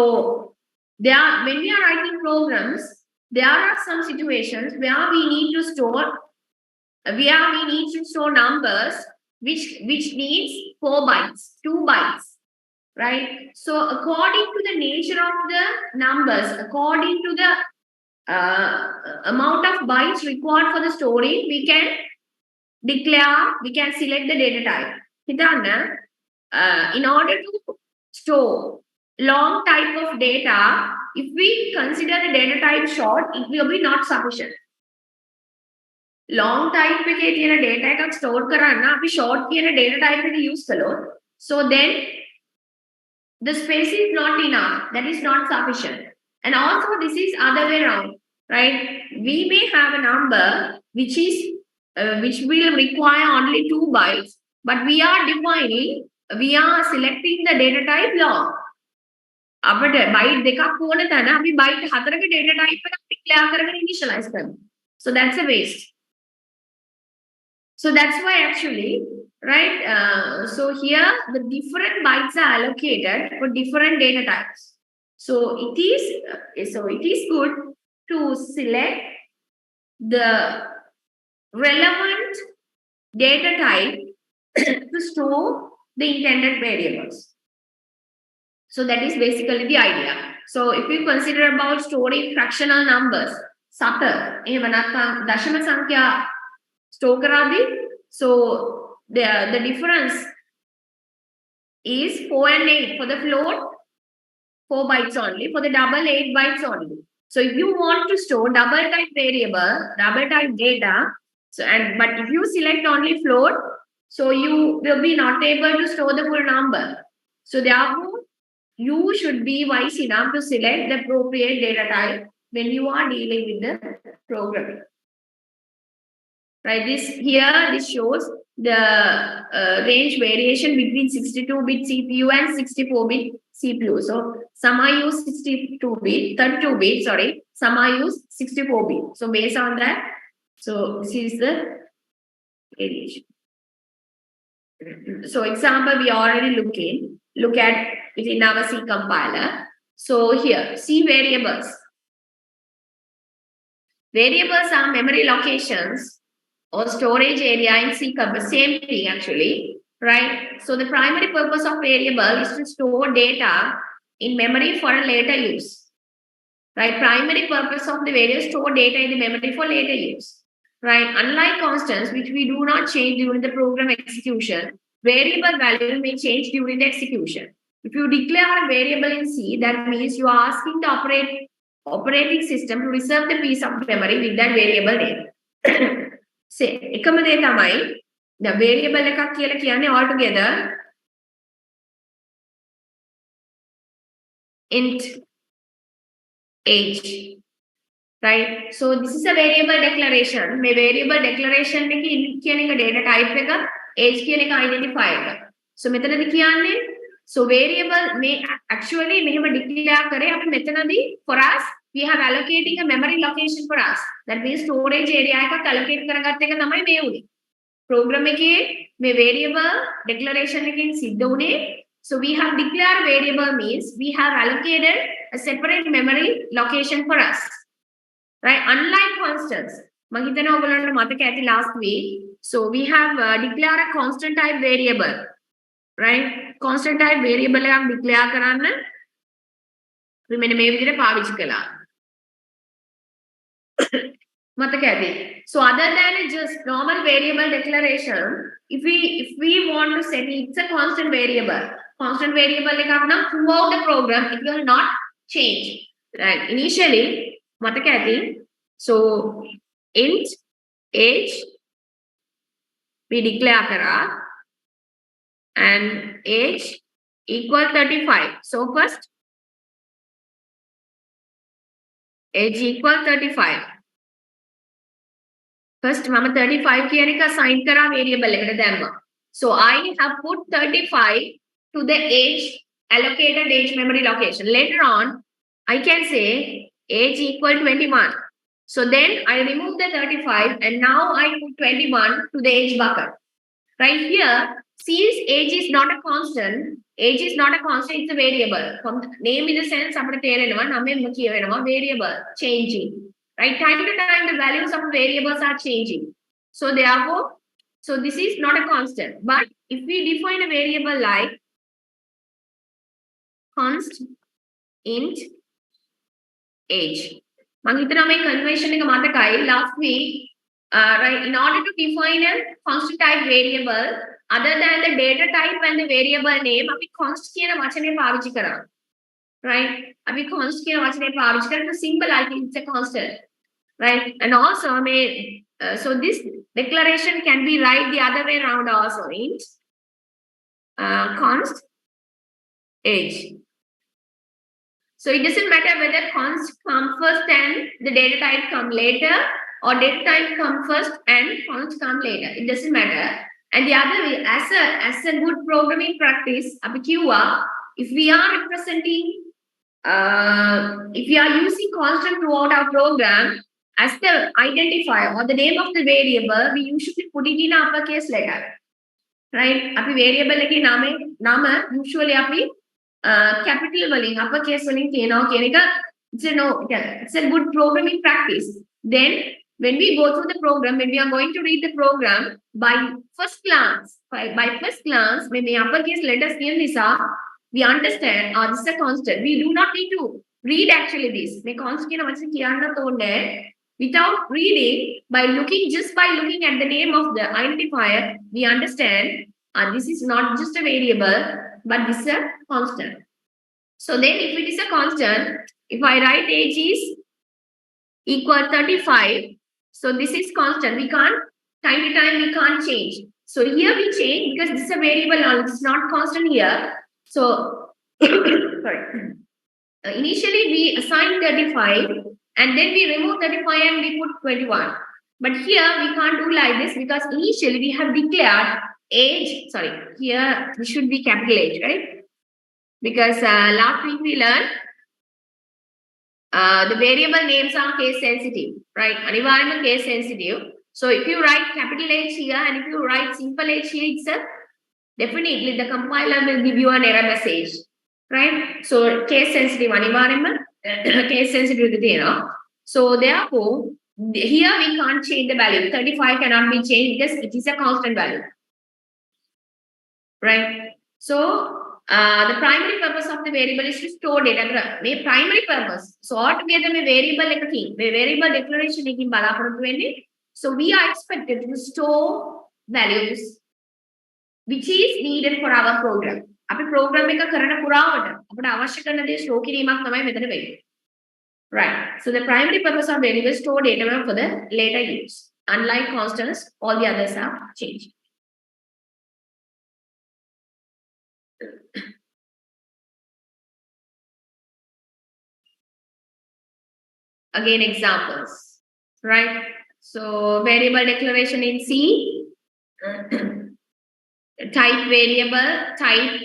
when we are writing programs, there are some situations where we need to store numbers which needs 4 bytes, 2 bytes, right? So according to the nature of the numbers, according to the amount of bytes required for the storing, we can select the data type. In order to store long type of data, if we consider the data type short, it will be not sufficient. Long type එකේ තියෙන data එකක් store කරන්න අපි short කියන data type එක use කළොත්, so then the space is not enough, that is not sufficient. And also this is other way around, right? We may have a number which will require only 2 bytes, but we are selecting the data type long. අපිට byte දෙකක් ඕන තැන අපි byte 4ක data type එකක් declare කරගෙන initialize කරනවා. So that's a waste. So that's why actually, right? So here the different bytes are allocated for different data types. So it is good to select the relevant data type to store the intended variables. So that is basically the idea. So if you consider about storing fractional numbers, සත එහෙම නැත්නම් දශම සංඛ්‍යා store කරද්දී, so the difference is 4 and 8. For the float, 4 bytes only. For the double, 8 bytes only. So if you want to store double type variable, double type data, but if you select only float, so you will be not able to store the full number. So therefore, you should be wise enough to select the appropriate data type when you are dealing with the programming. Right, this shows the range variation between 62-bit CPU and 64-bit CPU. So some are use 32-bit, some are use 64-bit. So based on that, so this is the variation. So example, we already look at it in our C compiler. So here, C variables. Variables are memory locations or storage area in C compiler. Same thing actually, right? So the primary purpose of variable is to store data in memory for a later use. Right? Primary purpose of the variable store data in the memory for later use. Right? Unlike constants, which we do not change during the program execution, variable value may change during the execution. If you declare a variable in C, that means you are asking the operating system to reserve the piece of memory with that variable name. Say, එකම දේ තමයි the variable එකක් කියලා කියන්නේ altogether int age. Right? So this is a variable declaration. මේ variable declaration එකේ int කියන එක data type එක, age කියන එක identifier එක. So මෙතනදී කියන්නේ so variable may actually මෙහෙම declare කරේ අපි මෙතනදී for us we have allocating a memory location for us. That means storage area එකක් allocate කරගත්ත එක තමයි මේ උනේ. Program එකේ මේ variable declaration එකකින් සිද්ධ උනේ. So we have declared variable means we have allocated a separate memory location for us. Right? Unlike constants, last week, so we have declared a constant type variable. Right? Constant type variable එක declare කරන්න මෙන්න මේ විදිහට පාවිච්චි කළා. මතක ඇති. So other than just normal variable declaration, if we want to set it's a constant variable. Constant variable එකක් නම් throughout the program it will not change. Right? Initially මතක ඇති. So int age we declare කරා and age equal 35. So first age equal 35. First mama 35 කියන එක assign කරා variable එකට දැම්මා. So I have put 35 to the age allocated age memory location. Later on I can say age equal 21. So then I remove the 35 and now I put 21 to the age bucket. Right here, since age is not a constant, age is not a constant, it's a variable. From name in the sense, variable, changing. Right? Time to time, the values of variables are changing. So therefore, so this is not a constant. But if we define a variable like const int age. Convention last week, right? In order to define a constant type variable, other than the data type and the variable name, we const කියන වචනේ පාවිච්චි කරා. Right? අපි const කියන වචනේ පාවිච්චි කරලා to symbolize it's a constant. Right? And also, so this declaration can be write the other way around also. Int const age. So it doesn't matter whether const come first and the data type come later, or data type come first and const come later. It doesn't matter. And the other way, as a good programming practice, if we are representing, if we are using constant throughout our program as the identifier or the name of the variable, we usually put it in uppercase letter. Right? Api variable එකේ nama usually api capital වලින් uppercase වලින් කියනවා කියන එක it's a good programming practice. Then when we go through the program, when we are going to read the program, by first glance, when the uppercase letters in this are, we understand this is a constant. We do not need to read actually this. Without reading, just by looking at the name of the identifier, we understand this is not just a variable, but this is a constant. So then if it is a constant, if I write age is equal 35, so this is constant. We can't, time to time, we can't change. So here we change because this is a variable now, it's not constant here. So, sorry. Initially we assign 35 and then we remove 35 and we put 21. But here we can't do like this because initially we have declared age, sorry, here this should be capital H, right? Because last week we learned the variable names are case sensitive, right? Environment case sensitive. So if you write capital H here and if you write simple H here, it's a definitely the compiler will give you an error message, right? So case sensitive environment, case sensitive, so therefore here we can't change the value. 35 cannot be changed because it is a constant value, right? So the primary purpose of the variable is to store data. The primary purpose. So altogether, the variable the variable declaration so we are expected to store values which is needed for our program. Our program එක කරන පුරාවට අපිට අවශ්‍ය කරන දේ store කිරීමක් තමයි මෙතන වෙන්නේ. Right. So the primary purpose of variable store data for the later use. Unlike constants, all the others are changed. Again, examples, right? So variable declaration in C, type variable, type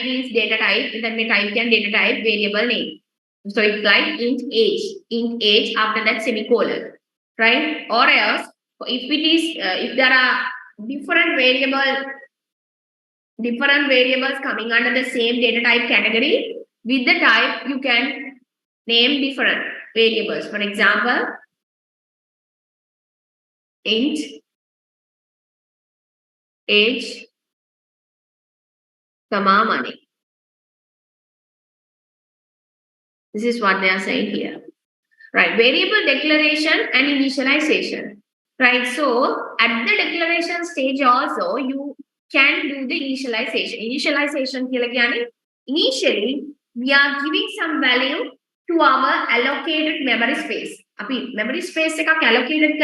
means data type, that we type can data type variable name. So it's like int age after that semicolon, right? Or else, if it is, if there are different variables coming under the same data type category, with the type you can name different variables. For example, int age, comma money. This is what they are saying here. Right, variable declaration and initialization. Right, so at the declaration stage also, you can do the initialization. Initialization, initially, we are giving some value to our allocated memory space. Memory space allocated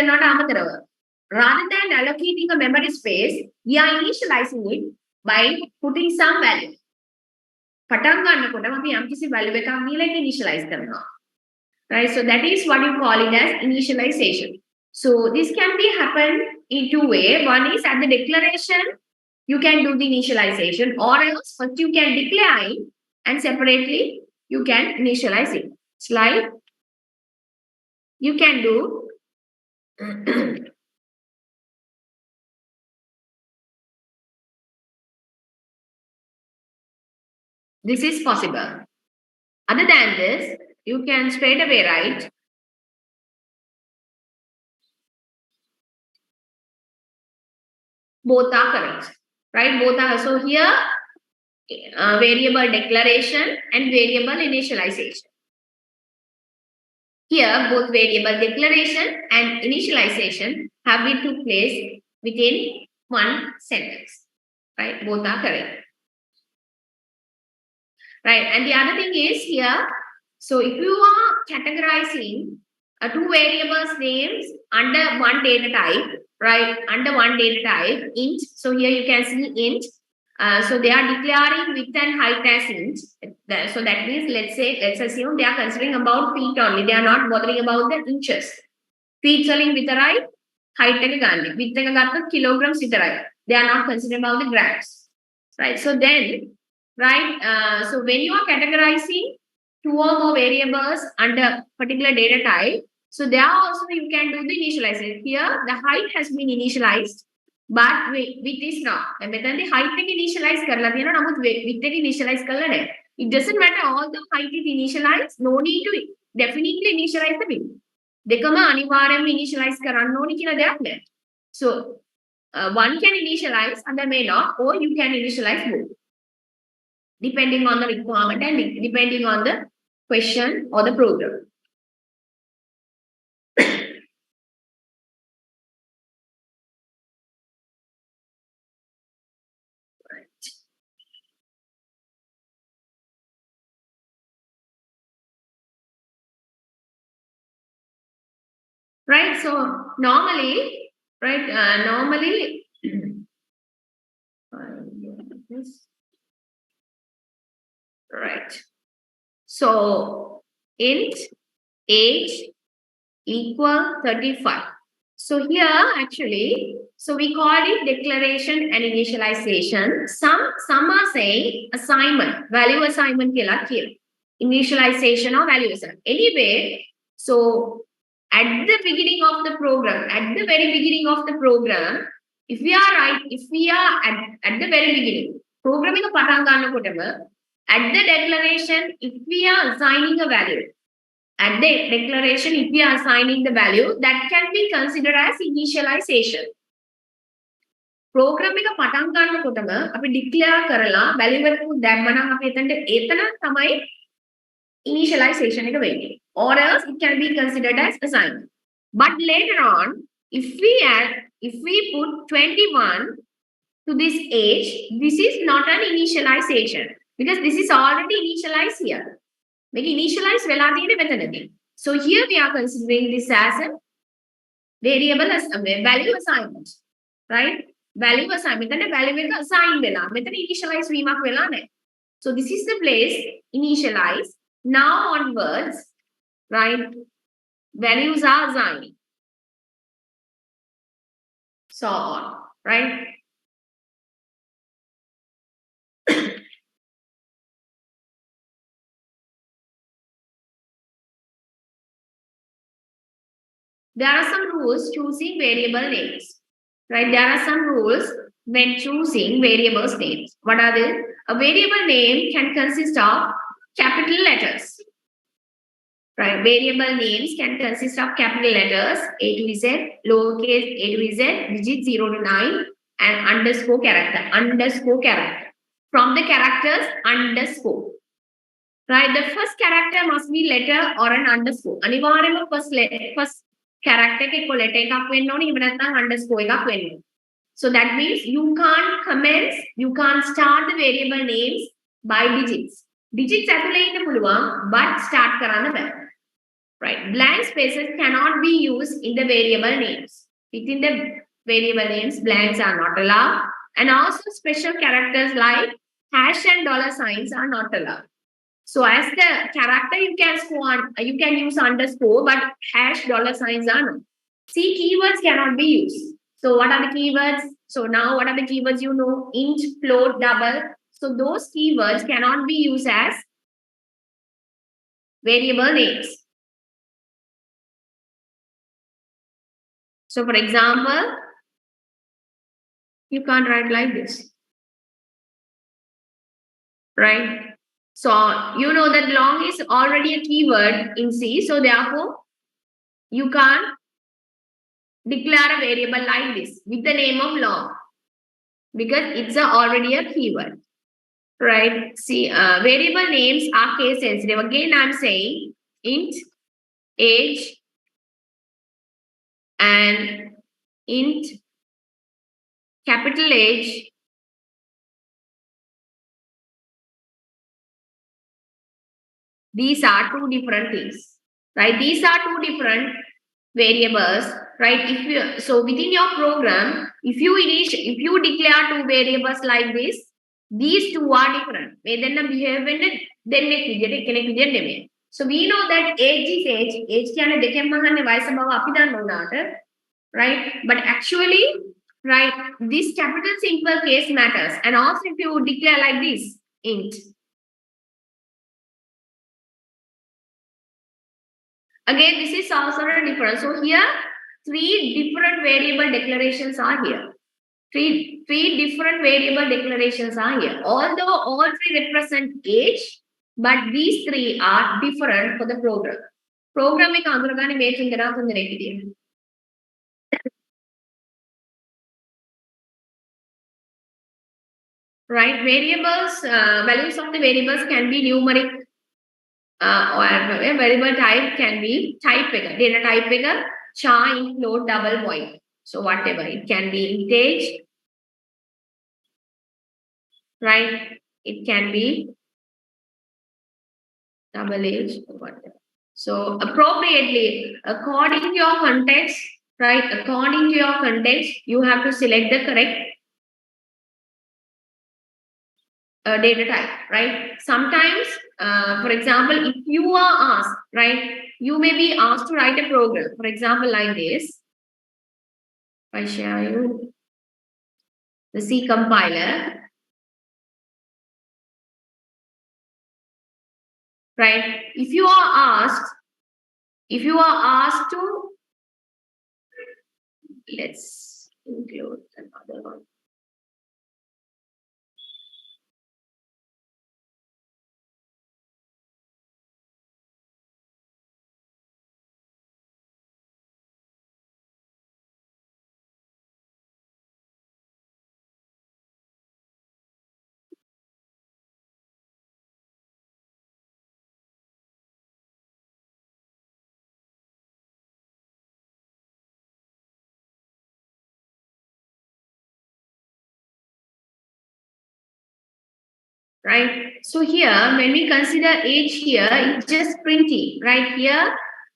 rather than allocating a memory space, we are initializing it by putting some value. පටන් ගන්නකොට අපි යම්කිසි value එකක් දීලා ඒක initialize කරනවා. Right, so that is what you call it as initialization. So this can be happen in two ways. One is at the declaration, you can do the initialization, or else first you can declare it and separately you can initialize it. Slide. You can do this is possible. Other than this, you can straight away write both are correct, right? Both are. So here, variable declaration and variable initialization. Here, both variable declaration and initialization have been took place within one sentence, right? Both are correct. Right, and the other thing is here, so if you are categorizing two variables names under one data type, right, under one data type, int, so here you can see int, so they are declaring width and height as int, so that means let's assume they are considering about feet only, they are not bothering about the inches. Feet selling with the right, height එක ගන්න, width එක ගත්තොත් kilograms විතරයි, they are not considering about the grams, right? So then, right, so when you are categorizing two or more variables under particular data type, so there also you can do the initialization. Here the height has been initialized, but width is not. And then the height එක initialize කරලා තියෙනවා, නමුත් width එක initialize කරලා නැහැ. It doesn't matter, all the height is initialized, no need to definitely initialize the width. දෙකම අනිවාර්යයෙන්ම initialize කරන්න ඕනි කියලා දෙයක් නැහැ. So one can initialize, other may not, or you can initialize both, depending on the requirement and depending on the question or the program. Right, so normally, right, right, so int age equal 35. So here actually, so we call it declaration and initialization. Some are saying assignment, value assignment initialization or value assignment. Anyway, so at the beginning of the program, at the very beginning of the program, if we are at the very beginning, programming a pattern at the declaration, if we are assigning a value, at the declaration, if we are assigning the value, that can be considered as initialization. Program එක පටන් ගන්නකොටම අපි declare කරලා value එකක් දැම්ම නම් අපි එතන තමයි initialization එක වෙන්නේ. Or else it can be considered as assignment. But later on, if we put 21 to this age, this is not an initialization because this is already initialized here. Make initialize වෙලා තියෙන්නේ මෙතනදී. So here we are considering this as a variable as a value assignment, right? Value assignment and value එක assign වෙලා. මෙතන initialize වීමක් වෙලා නැහැ. So this is the place initialize. Now onwards, right? Values are assigned. So on, right? There are some rules choosing variable names, right? There are some rules when choosing variables names. What are they? A variable name can consist of capital letters, right? Variable names can consist of capital letters A to Z, lowercase a to Z, digit 0 to 9, and underscore character. From the characters, underscore. Right? The first character must be letter or an underscore. අනිවාර්යයෙන්ම first character එකක letter එකක් වෙන්න ඕනේ. එහෙම නැත්නම් underscore එකක් වෙන්න ඕනේ. So that means you can't start the variable names by digits. Digits ඇතුලේ ඉන්න පුළුවන්, but start කරන්න බෑ. Right? Blank spaces cannot be used in the variable names. Within the variable names, blanks are not allowed. And also special characters like hash and dollar signs are not allowed. So as the character, you can use underscore, but hash dollar signs are not. See, keywords cannot be used. So what are the keywords? So now what are the keywords you know? Int, float, double. So those keywords cannot be used as variable names. So for example, you can't write like this, right? So you know that long is already a keyword in C. So therefore, you can't declare a variable like this with the name of long because it's already a keyword, right? See, variable names are case sensitive. Again, I'm saying int, age, and int, capital H, these are two different things, right? These are two different variables, right? So within your program, if you declare two variables like this, these two are different. So we know that age is age. Age කියන්නේ දෙකෙන් මහන්නේ වයස බව අපි දන්නවා උනාට, right? But actually, right, this capital simple case matters. And also if you declare like this, int. Again, this is also different. So here, three different variable declarations are here. Three different variable declarations are here. Although all three represent age, but these three are different for the program. Programming අඳුරගන්නේ මේකෙන් කරා තුන්දෙනෙක් විදියට. Right, variables, values of the variables can be numeric or a variable type can be type එක. Data type එක char, int, float, double, void. So whatever, it can be int, right? It can be double age or whatever. So appropriately, according to your context, right? According to your context, you have to select the correct data type, right? Sometimes, for example, if you are asked, right, you may be asked to write a program, for example, like this. I share you the C compiler, right? If you are asked to, let's include another. right? So here, when we consider age here, it's just printing, right? Here,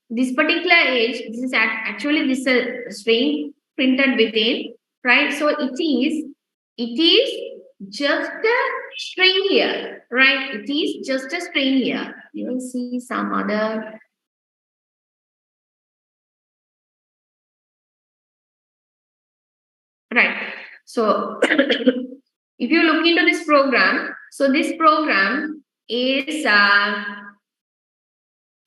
this particular age, this is actually this string printed within, right? So it is just a string here, right? It is just a string here. You will see some other. Right. So if you look into this program, so this program is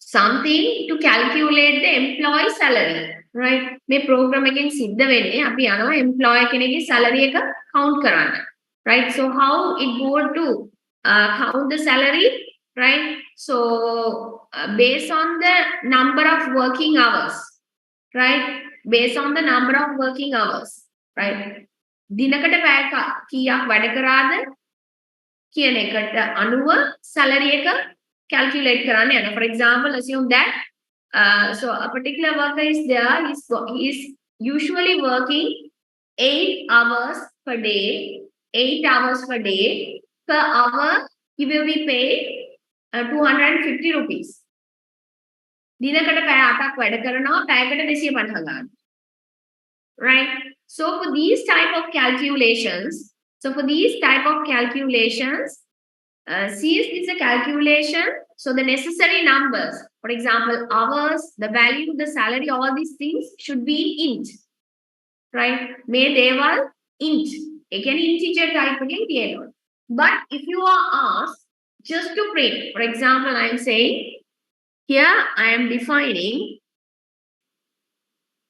something to calculate the employee salary. Right. මේ program එකෙන් සිද්ධ වෙන්නේ අපි යනවා employee කෙනෙක්ගේ salary එක count කරන්න. Right. So how it go to count the salary, right? So based on the number of working hours, right? Based on the number of working hours, right? දිනකට පැය කීයක් වැඩ කරාද කියන එකට අනුව salary එක calculate කරන්න යනවා. For example, assume that so a particular worker is there, he is usually working 8 hours per day, 8 hours per day. Per hour, he will be paid 250 rupees. දිනකට පැය 8ක් වැඩ කරනවා, පැයකට 250 ගන්න. Right? So for these type of calculations, since it's a calculation, so the necessary numbers, for example, hours, the value, the salary, all these things should be int. Right? May they were int. Again, integer type again. But if you are asked just to print, for example, I am saying, here I am defining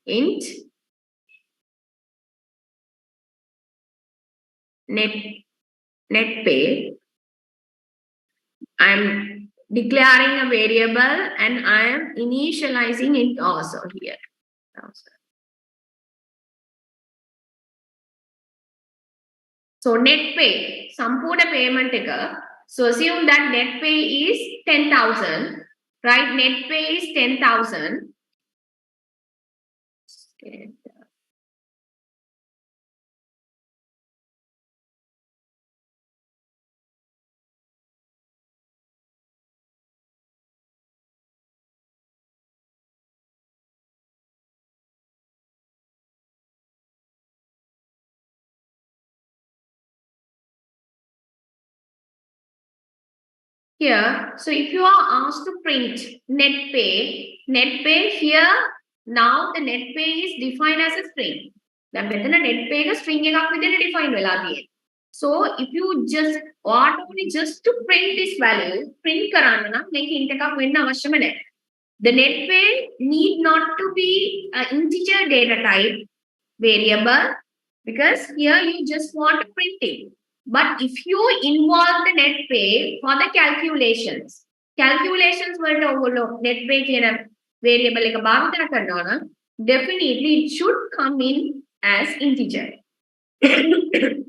int net pay. I'm declaring a variable and I am initializing it also here. So net pay, sampurna payment එක. So assume that net pay is 10,000, right? Net pay is 10,000. Here, so if you are asked to print net pay here, now the net pay is defined as a string. දැන් මෙතන net pay එක string එකක් විදිහට define වෙලා තියෙනවා. So if you just only just to print this value, print කරන්න නම් මේක int එකක් වෙන්න අවශ්‍යම නැහැ. The net pay need not to be an integer data type variable because here you just want to print it. But if you involve the net pay for the calculations වලට net pay කියන variable එක භාවිත කරනවා නම් definitely it should come in as integer.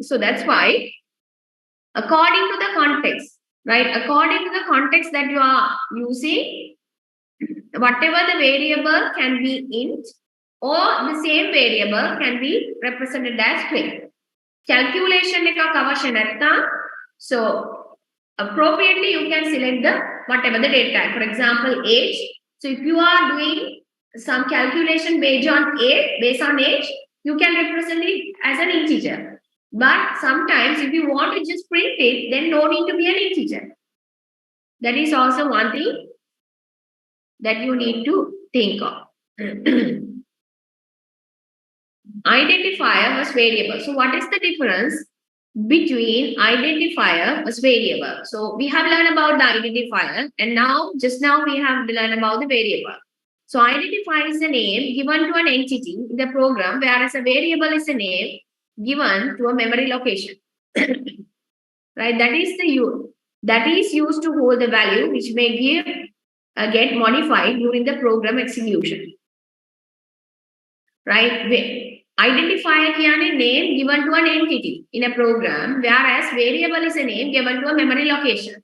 So that's why according to the context, right? According to the context that you are using, whatever the variable can be int or the same variable can be represented as string. Calculation එකක් අවශ්‍ය නැත්නම්, so appropriately you can select the whatever the data type. For example, age. So if you are doing some calculation based on age, you can represent it as an integer. But sometimes if you want to just print it, then no need to be an integer. That is also one thing that you need to think of. Identifier was variable. So what is the difference between identifier was variable? So we have learned about the identifier and just now we have learned about the variable. So identifier is a name given to an entity in the program, whereas a variable is a name given to a memory location. Right? That is used to hold the value which may get modified during the program execution. Right? Identifier කියන්නේ name given to an entity in a program, whereas variable is a name given to a memory location.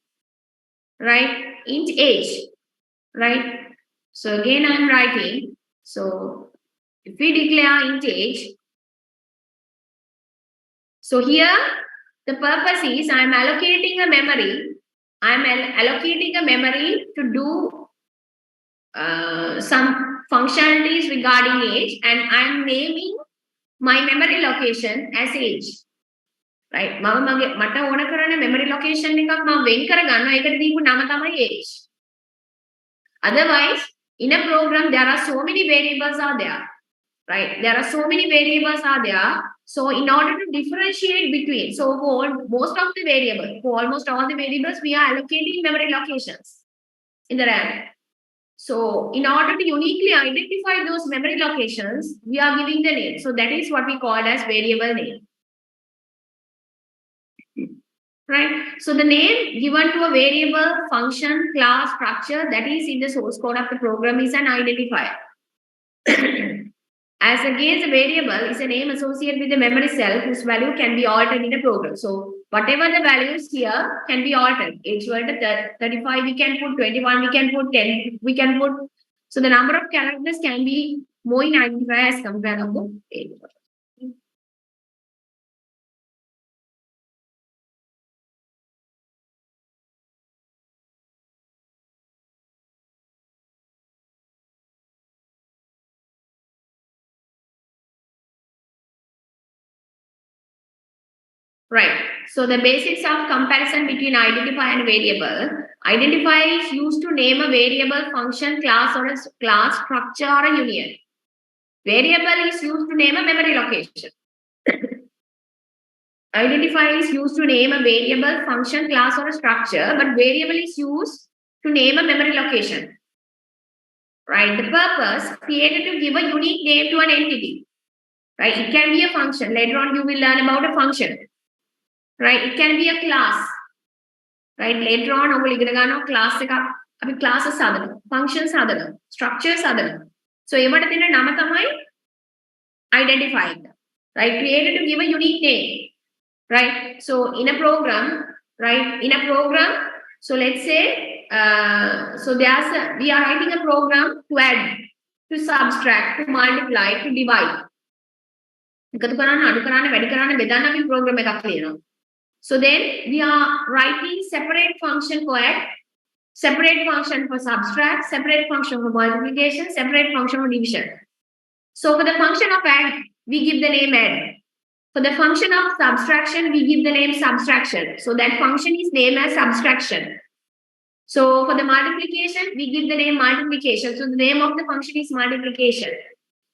Right? Int age. Right? So again I'm writing. So if we declare int age, so here The purpose is I am allocating a memory. I am allocating a memory to do some functionalities regarding age, and I am naming my memory location as age. Right? මට ඕන කරන memory location එකක් මම වෙන් කරගන්නවා. ඒකට දීපු නම තමයි age. Otherwise, in a program, there are so many variables are there, right? There are so many variables are there. So in order to differentiate between, so for most of the variables, for almost all the variables, we are allocating memory locations in the RAM. So in order to uniquely identify those memory locations, we are giving the name. So that is what we call as variable name. Right? So the name given to a variable, function, class, structure that is in the source code of the program is an identifier. As against a variable is a name associated with the memory cell whose value can be altered in a program. So whatever the values here can be altered. It's equal to 35, we can put 21, we can put 10, we can put. So the number of characters can be more in identifier as compared to the variable. Right. So the basics of comparison between identifier and variable. Identifier is used to name a variable, function, class, or a class, structure, or a union. Variable is used to name a memory location. Identifier is used to name a variable, function, class, or a structure, but variable is used to name a memory location. Right. The purpose created to give a unique name to an entity. Right. It can be a function. Later on, you will learn about a function. Right. It can be a class. Right. Later on, we will learn class classes functions structures So එවට දෙන නම තමයි identified. Right. Created to give a unique name. Right. So in a program, so let's say so we are writing a program to add, to subtract, to multiply, to divide. එකතු කරන්න, අඩු කරන්න, වැඩි කරන්න, බෙදන්න අපි program එකක් ලියනවා. So then we are writing separate function for add, separate function for subtract, separate function for multiplication, separate function for division. So for the function of add, we give the name add. For the function of subtraction, we give the name subtraction. So that function is named as subtraction. So for the multiplication, we give the name multiplication. So the name of the function is multiplication.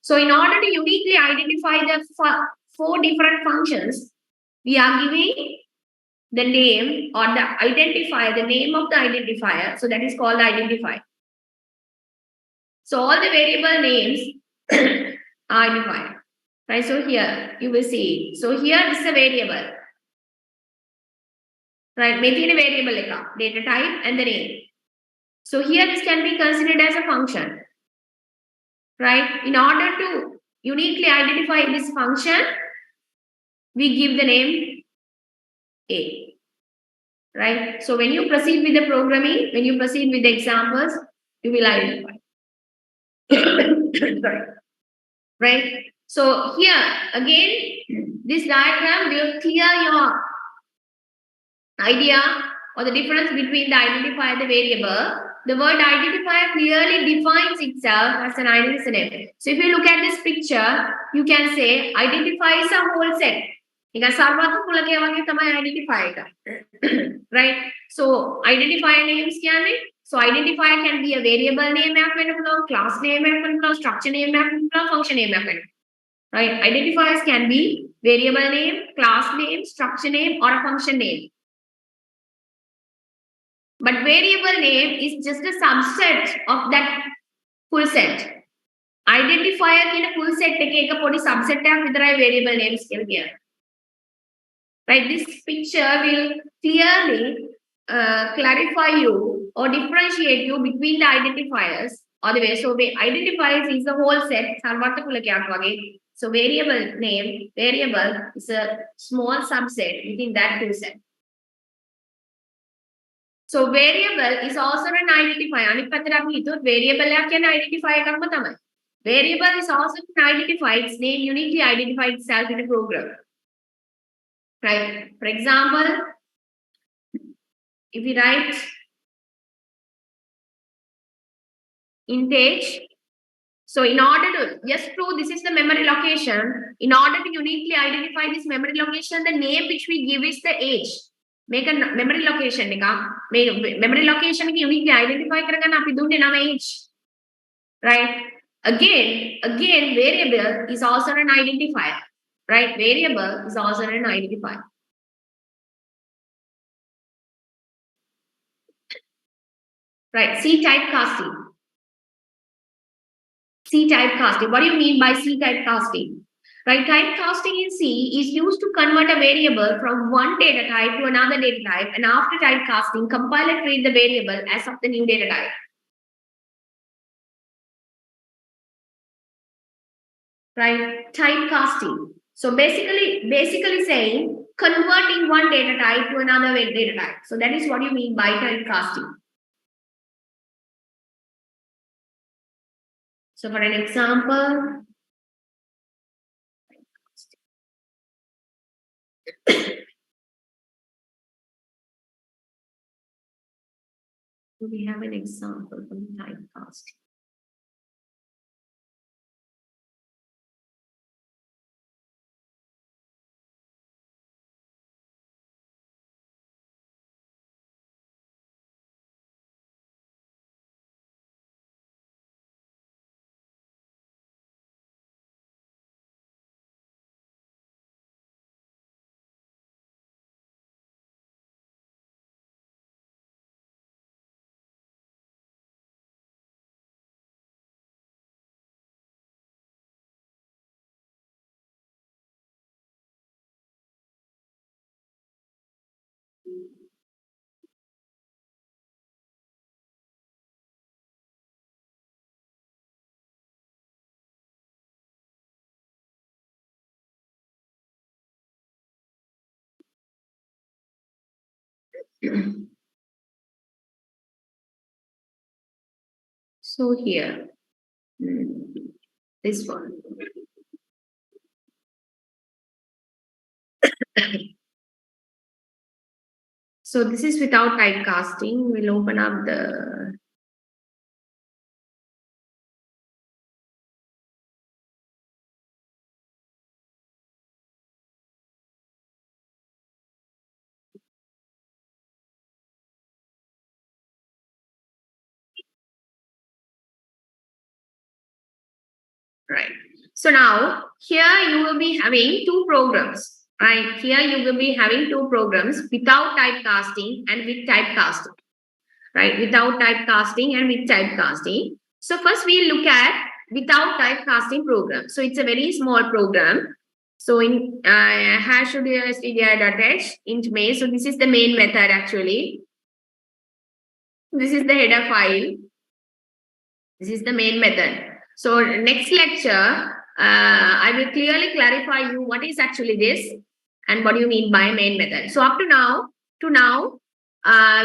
So in order to uniquely identify the four different functions, we are giving the name or the identifier, the name of the identifier. So that is called identifier. So all the variable names are identifier. Right, so here you will see. So here this is a variable. Right, making a variable data type and the name. So here this can be considered as a function. Right, in order to uniquely identify this function, we give the name A. Right, so when you proceed with the programming, when you proceed with the examples, you will identify. Sorry. Right. So here again, this diagram will clear your idea or the difference between the identifier and the variable. The word identifier clearly defines itself as an identity. So if you look at this picture, you can say identifier is a whole set. Identifier. Right. So identifier names so identifier can be a variable name, class name, structure name, function name. Right. Identifiers can be variable name, class name, structure name, or a function name. But variable name is just a subset of that full set. Identifier in a full set take a subset with the variable names here. Right. This picture will clearly clarify you or differentiate you between the identifiers or the way. So identifiers is the whole set. So variable name, variable is a small subset within that two set. So variable is also an identifier. Variable can identify. Variable is also an identifier. Its name uniquely identifies itself in a program. right? For example, if we write int, so in order to, yes, true, this is the memory location. In order to uniquely identify this memory location, the name which we give is the age. Make a memory location. Memory location uniquely identify age. Right? Again, variable is also an identifier. Right? Variable is also an identifier. Right? C typecasting. C typecasting. What do you mean by C typecasting? Right, typecasting in C is used to convert a variable from one data type to another data type, and after typecasting, compiler treat the variable as of the new data type. Right, typecasting. So basically saying converting one data type to another data type. So that is what you mean by typecasting. So for an example, we have an example from typecasting. So here, this one. So this is without typecasting. We'll open up the right. So now here you will be having two programs. Right. Here you will be having two programs without typecasting and with typecasting. Right. Without typecasting and with typecasting. So first we look at without typecasting program. So it's a very small program. So in hash stdi.h int main. So this is the main method actually. This is the header file. This is the main method. So next lecture, I will clearly clarify you what is actually this and what do you mean by main method. So up to now,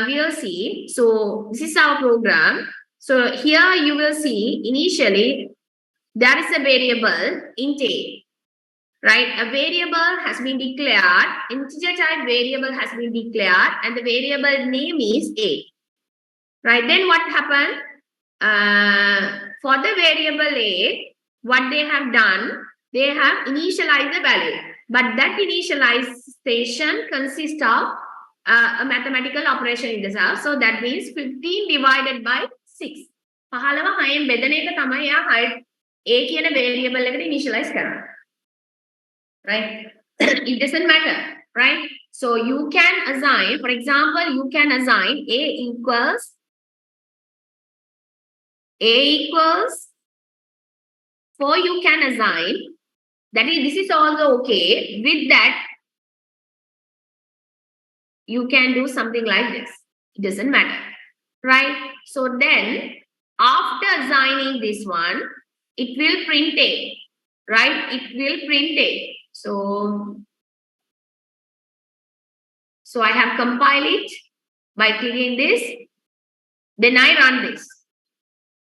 we'll see. So this is our program. So here you will see initially there is a variable int a, right? A variable has been declared, integer type variable has been declared, and the variable name is a, right? Then what happened? For the variable a, what they have done, they have initialized the value. But that initialization consists of a mathematical operation in the cell. So that means 15 divided by 6. 15 6 බෙදන එක තමයි යා a කියන variable එකට initialize කරන්නේ. Right? It doesn't matter, right? So you can assign, for example, you can assign a equals 4, you can assign, that is, this is also okay. With that, you can do something like this. It doesn't matter, right? So then, after assigning this one, it will print a, right? It will print a. So I have compiled it by clicking this. Then I run this.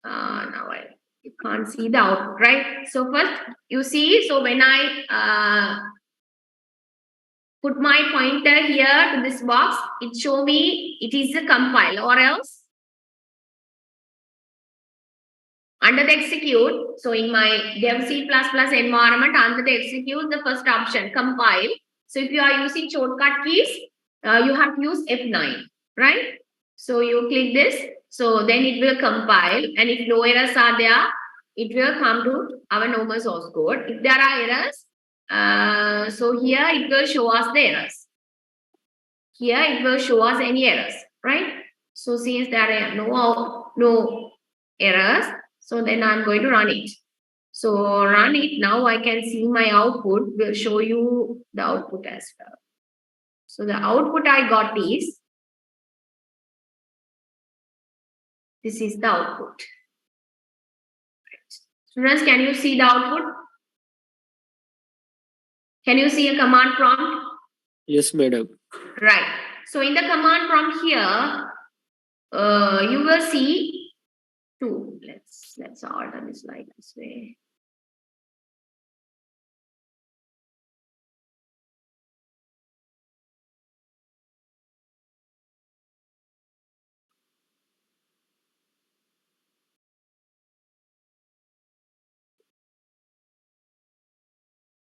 Now you can't see the output, right? So first you see, so when I put my pointer here to this box, it show me it is a compile, or else under the execute. So in my dev C++ environment, under the execute, the first option compile. So if you are using shortcut keys, you have to use F9, right? So you click this, so then it will compile, and if no errors are there, it will come to our normal source code. If there are errors, so here it will show us the errors. Here it will show us any errors, right? So since there are no errors, so then I'm going to run it. So run it. Now I can see my output. Will show you the output as well. So the output I got is, this is the output. Students, can you see the output? Can you see a command prompt? Yes, madam. Right. So in the command prompt here, you will see two. Let's order this like this way.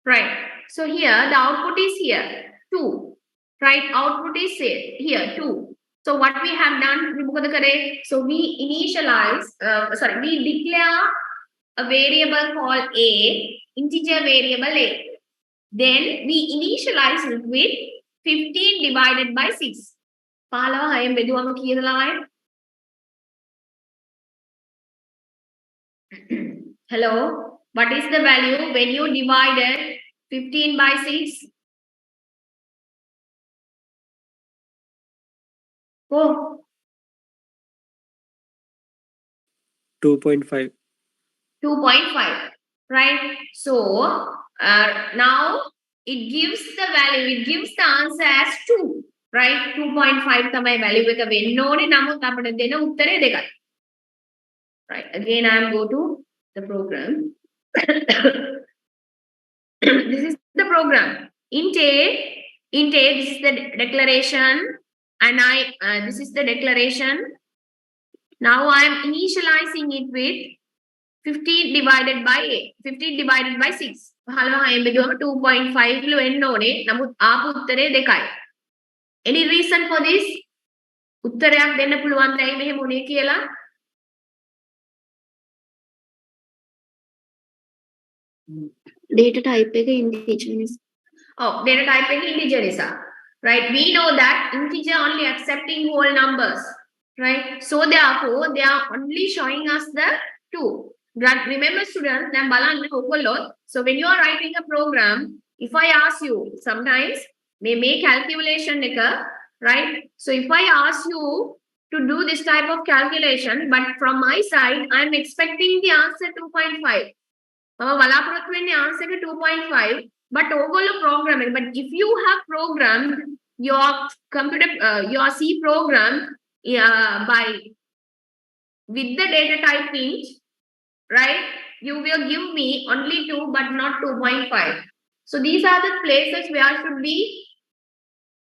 Right. So here the output is here 2. Right. Output is here 2. So what we have done, so we initialize, we declare a variable called A, integer variable A. Then we initialize it with 15 divided by 6. Hello. What is the value when you divided 15 by 6? Oh. 2.5. 2.5, right? So now it gives the value, it gives the answer as 2, right? 2.5 තමයි value එක වෙන්න ඕනේ. නමුත් අපිට දෙන උත්තරේ 2යි. Right. Again, I am go to the program. This is the program. Int A, this is the declaration, and this is the declaration. Now I am initializing it with 15 divided by 8. 15 divided by 6. 2.5 lu enna one. Namuth aapu uttare 2යි. Any reason for this? උත්තරයක් දෙන්න පුළුවන් දැයි මෙහෙම උනේ කියලා? Data type එක integer is. Oh, data type එක integer isa. Right? We know that integer only accepting whole numbers. Right? So therefore, they are only showing us the 2. Remember students, so when you are writing a program, if I ask you, sometimes may make calculation, right? So if I ask you to do this type of calculation, but from my side, I'm expecting the answer 2.5. Answer 2.5, but overall programming. But if you have programmed your computer, your C program with the data type int, right? You will give me only 2, but not 2.5. So these are the places where I should be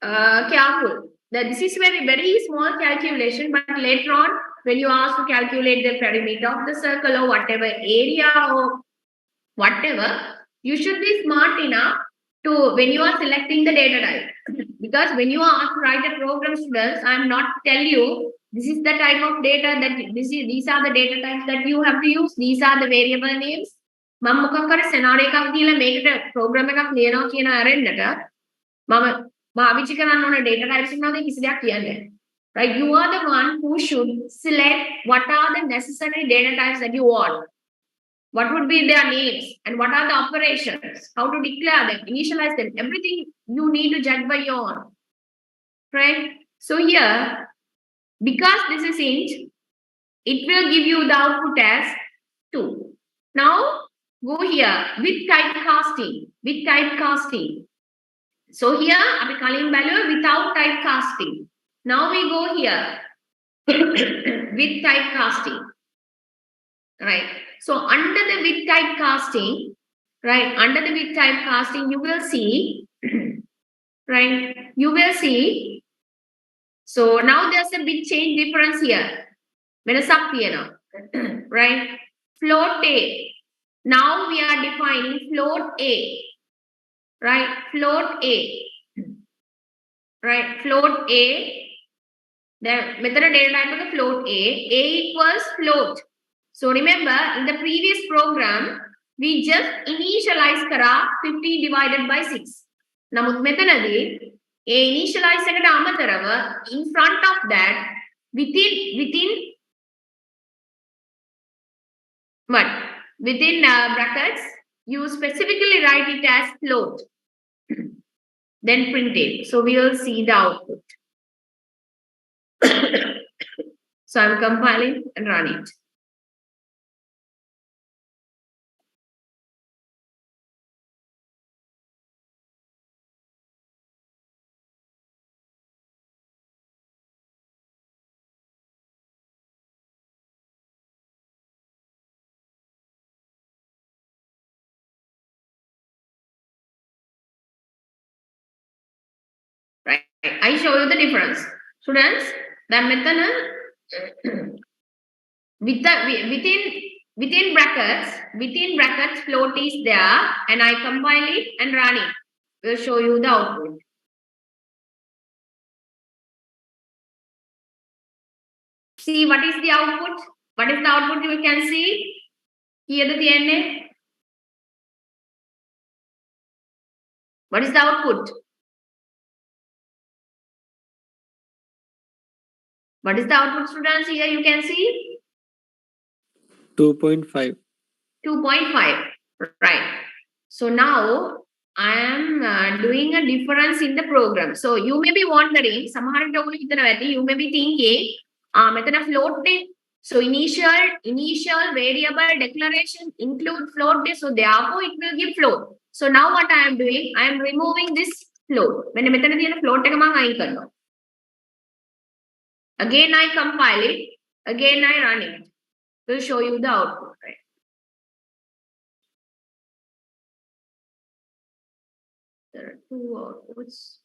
careful. That this is very small calculation, but later on, when you ask to calculate the perimeter of the circle or whatever area or whatever, you should be smart enough to when you are selecting the data type. Because when you are asked to write a program, students, I'm not tell you this is the type of data that these are the data types that you have to use. These are the variable names. මම මොකක් හරි scenario එකක් දීලා මේකට program එකක් ලියනවා කියන අරෙන්නට මම පාවිච්චි කරන්න ඕන data types මොනවද කිසි දෙයක් කියන්නේ නැහැ. Right? You are the one who should select what are the necessary data types that you want. What would be their names and what are the operations, how to declare them, initialize them, everything you need to judge by your own. Right? So here, because this is int, it will give you the output as 2. Now, go here with typecasting. With typecasting. So here, අපි කලින් බැලුවා without typecasting. Now we go here with typecasting. Right. So under the with typecasting, right, under the with typecasting, you will see right? You will see. So now there's a big change difference here. Right? Float A. Now we are defining float A. Right? Float A. Right? Float A. The method data type of float A equals float. So remember, in the previous program, we just initialize kara 15 divided by 6. Namuth methanadi, A initialize eකට අමතරව in front of that, within what? Within brackets, you specifically write it as float. Then print it. So we will see the output. So I'm compiling and run it. Right? I show you the difference. Students, the method within brackets, float is there, and I compile it and run it. We'll show you the output. See what is the output? What is the output you can see? Here the DNA. What is the output? What is the output, students? Here you can see 2.5. 2.5. Right. So now I am doing a difference in the program. So you may be wondering, you may be thinking, method of float day. So initial variable declaration include float day. So therefore it will give float. So now what I am doing, I am removing this float. When the method is float, again I compile it, again I run it. Will show you the output, right? There are two outputs.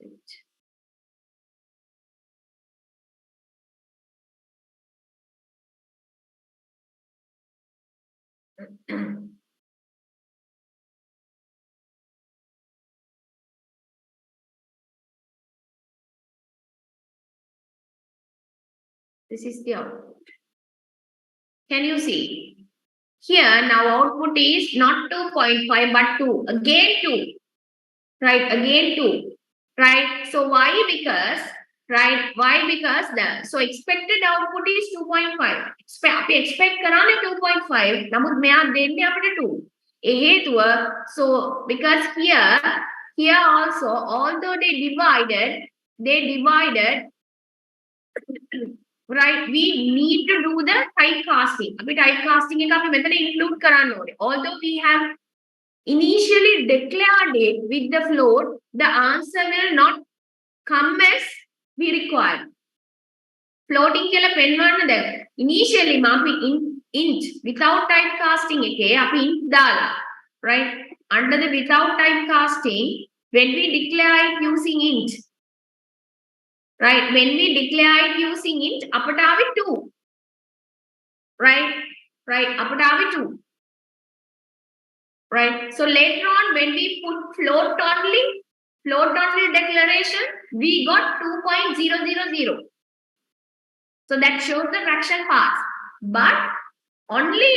This is the output. Can you see? Here now output is not 2.5 but 2. Again 2. Right? Again 2. Right? So why? Because, right? Why? Because so expected output is 2.5. Expect කරන්නේ 2.5. නමුත් මෙයා දෙන්නේ අපිට 2. ඒ හේතුව, so because here also, although they divided right, we need to do the typecasting. අපි typecasting එක අපි මෙතන include කරන්න ඕනේ. Although we have initially declared it with the float, the answer will not come as we require. Floating කියලා පෙන්වන්න දැන් initially අපි int without typecasting එකේ අපි int දාලා, right? Under the without typecasting, when we declare it using int, right? When we declare it using int, අපට ආවේ 2. Right? Right? අපට ආවේ 2. Right? So later on, when we put float only declaration, we got 2.000. So that shows the fraction pass. But only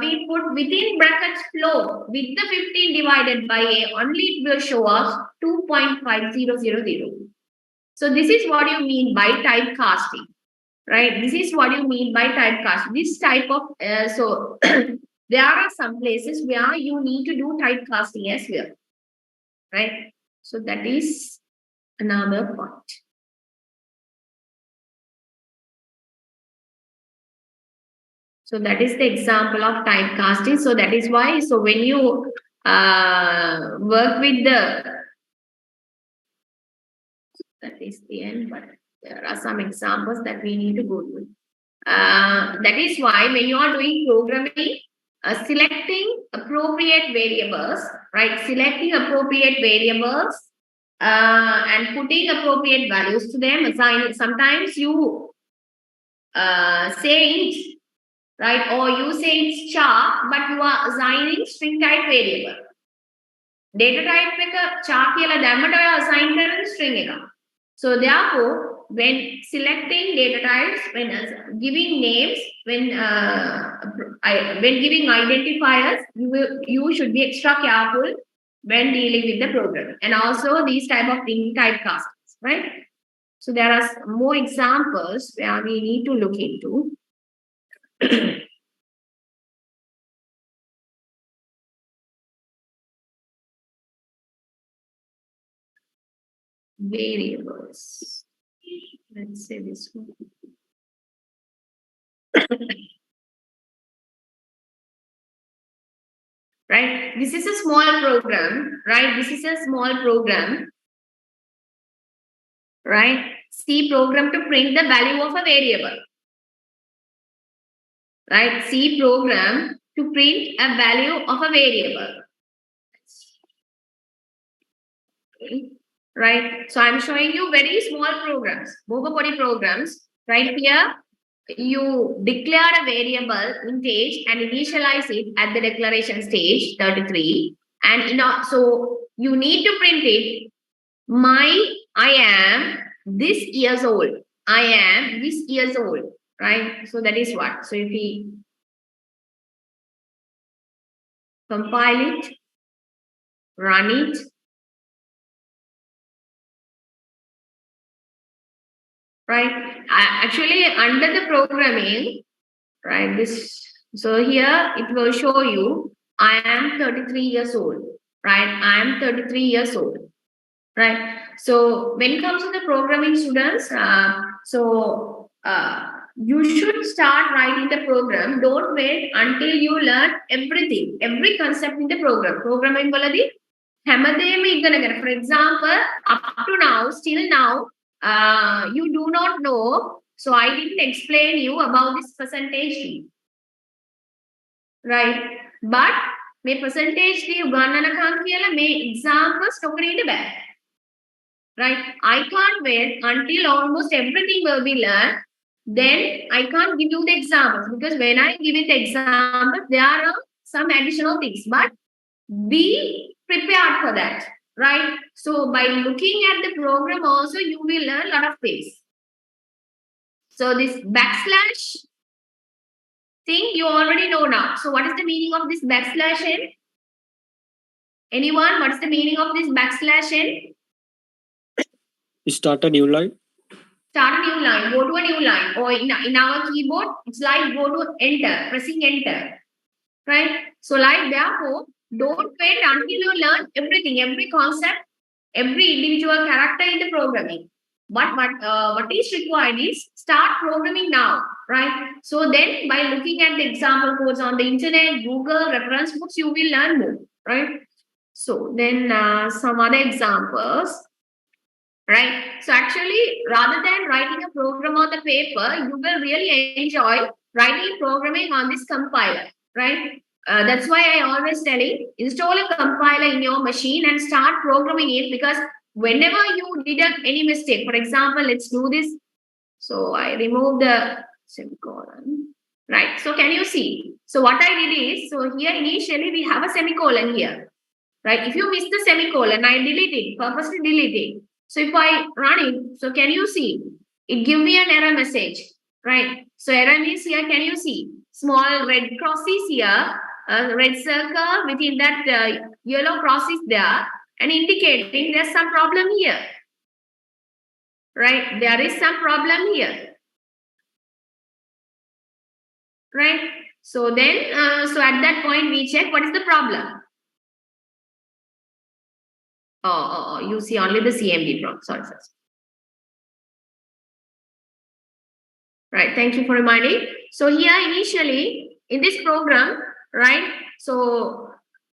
we put within brackets float with the 15 divided by a, only it will show us 2.5000. So this is what you mean by typecasting, right? This is what you mean by typecasting. This type of, so there are some places where you need to do typecasting as well, right? So that is another point. So that is the example of typecasting. So that is why, so when you work with that is the end, but there are some examples that we need to go through. That is why when you are doing programming, selecting appropriate variables, right? Selecting appropriate variables and putting appropriate values to them. Assign. Sometimes you say int, right? Or you say it's char, but you are assigning string type variable. Data type එක char කියලා දැම්මට ඔයා assign කරන string එක. So therefore, when selecting data types, when giving names, when giving identifiers, you should be extra careful when dealing with the program, and also these type of thing typecastings, right? So there are more examples where we need to look into. Variables. Let's say this one. Right? This is a small program, right? This is a small program, right? C program to print the value of a variable. Right? C program to print a value of a variable. Okay. Right? So I'm showing you very small programs, body programs. Right here, you declare a variable int and initialize it at the declaration stage 33. And so you need to print it. I am this years old. I am this years old. Right? So that is what. So if we compile it, run it, right? Actually, under the programming, right? So here it will show you I am 33 years old, right? I am 33 years old, right? So when it comes to the programming students, you should start writing the program. Don't wait until you learn everything, every concept in the program. Programming වලදී හැමදේම ඉගෙන ගන්න. For example, up to now, still now, you do not know. So I didn't explain you about this percentage D, right? But මේ percentage D උගන්නනකම් කියලා මේ examples නොකර ඉන්න බෑ. Right? I can't wait until almost everything will be learned. Then I can't give you the examples, because when I give it the examples, there are some additional things. But be prepared for that, right? So by looking at the program also, you will learn a lot of things. So this backslash thing you already know now. So what is the meaning of this backslash n? Anyone? What is the meaning of this backslash n? Start a new line. Start a new line, go to a new line. Or in our keyboard, it's like go to enter, pressing enter. Right? So like therefore, don't wait until you learn everything, every concept, every individual character in the programming. But what is required is start programming now, right? So then by looking at the example codes on the internet, Google, reference books, you will learn more, right? So then some other examples. Right. So actually, rather than writing a program on the paper, you will really enjoy writing programming on this compiler. Right. That's why I always tell you, install a compiler in your machine and start programming it, because whenever you did any mistake, for example, let's do this. So I remove the semicolon. Right. So can you see? So what I did is, so here initially we have a semicolon here. Right. If you miss the semicolon, I delete it, purposely delete it. So if I run it, so can you see? It give me an error message, right? So error means here, can you see? Small red crosses here, a red circle within that yellow cross is there, and indicating there's some problem here, right? There is some problem here, right? So then, so at that point we check what is the problem. Oh, you see only the CMD problem. Sorry. Right. Thank you for reminding. So here initially in this program, right? So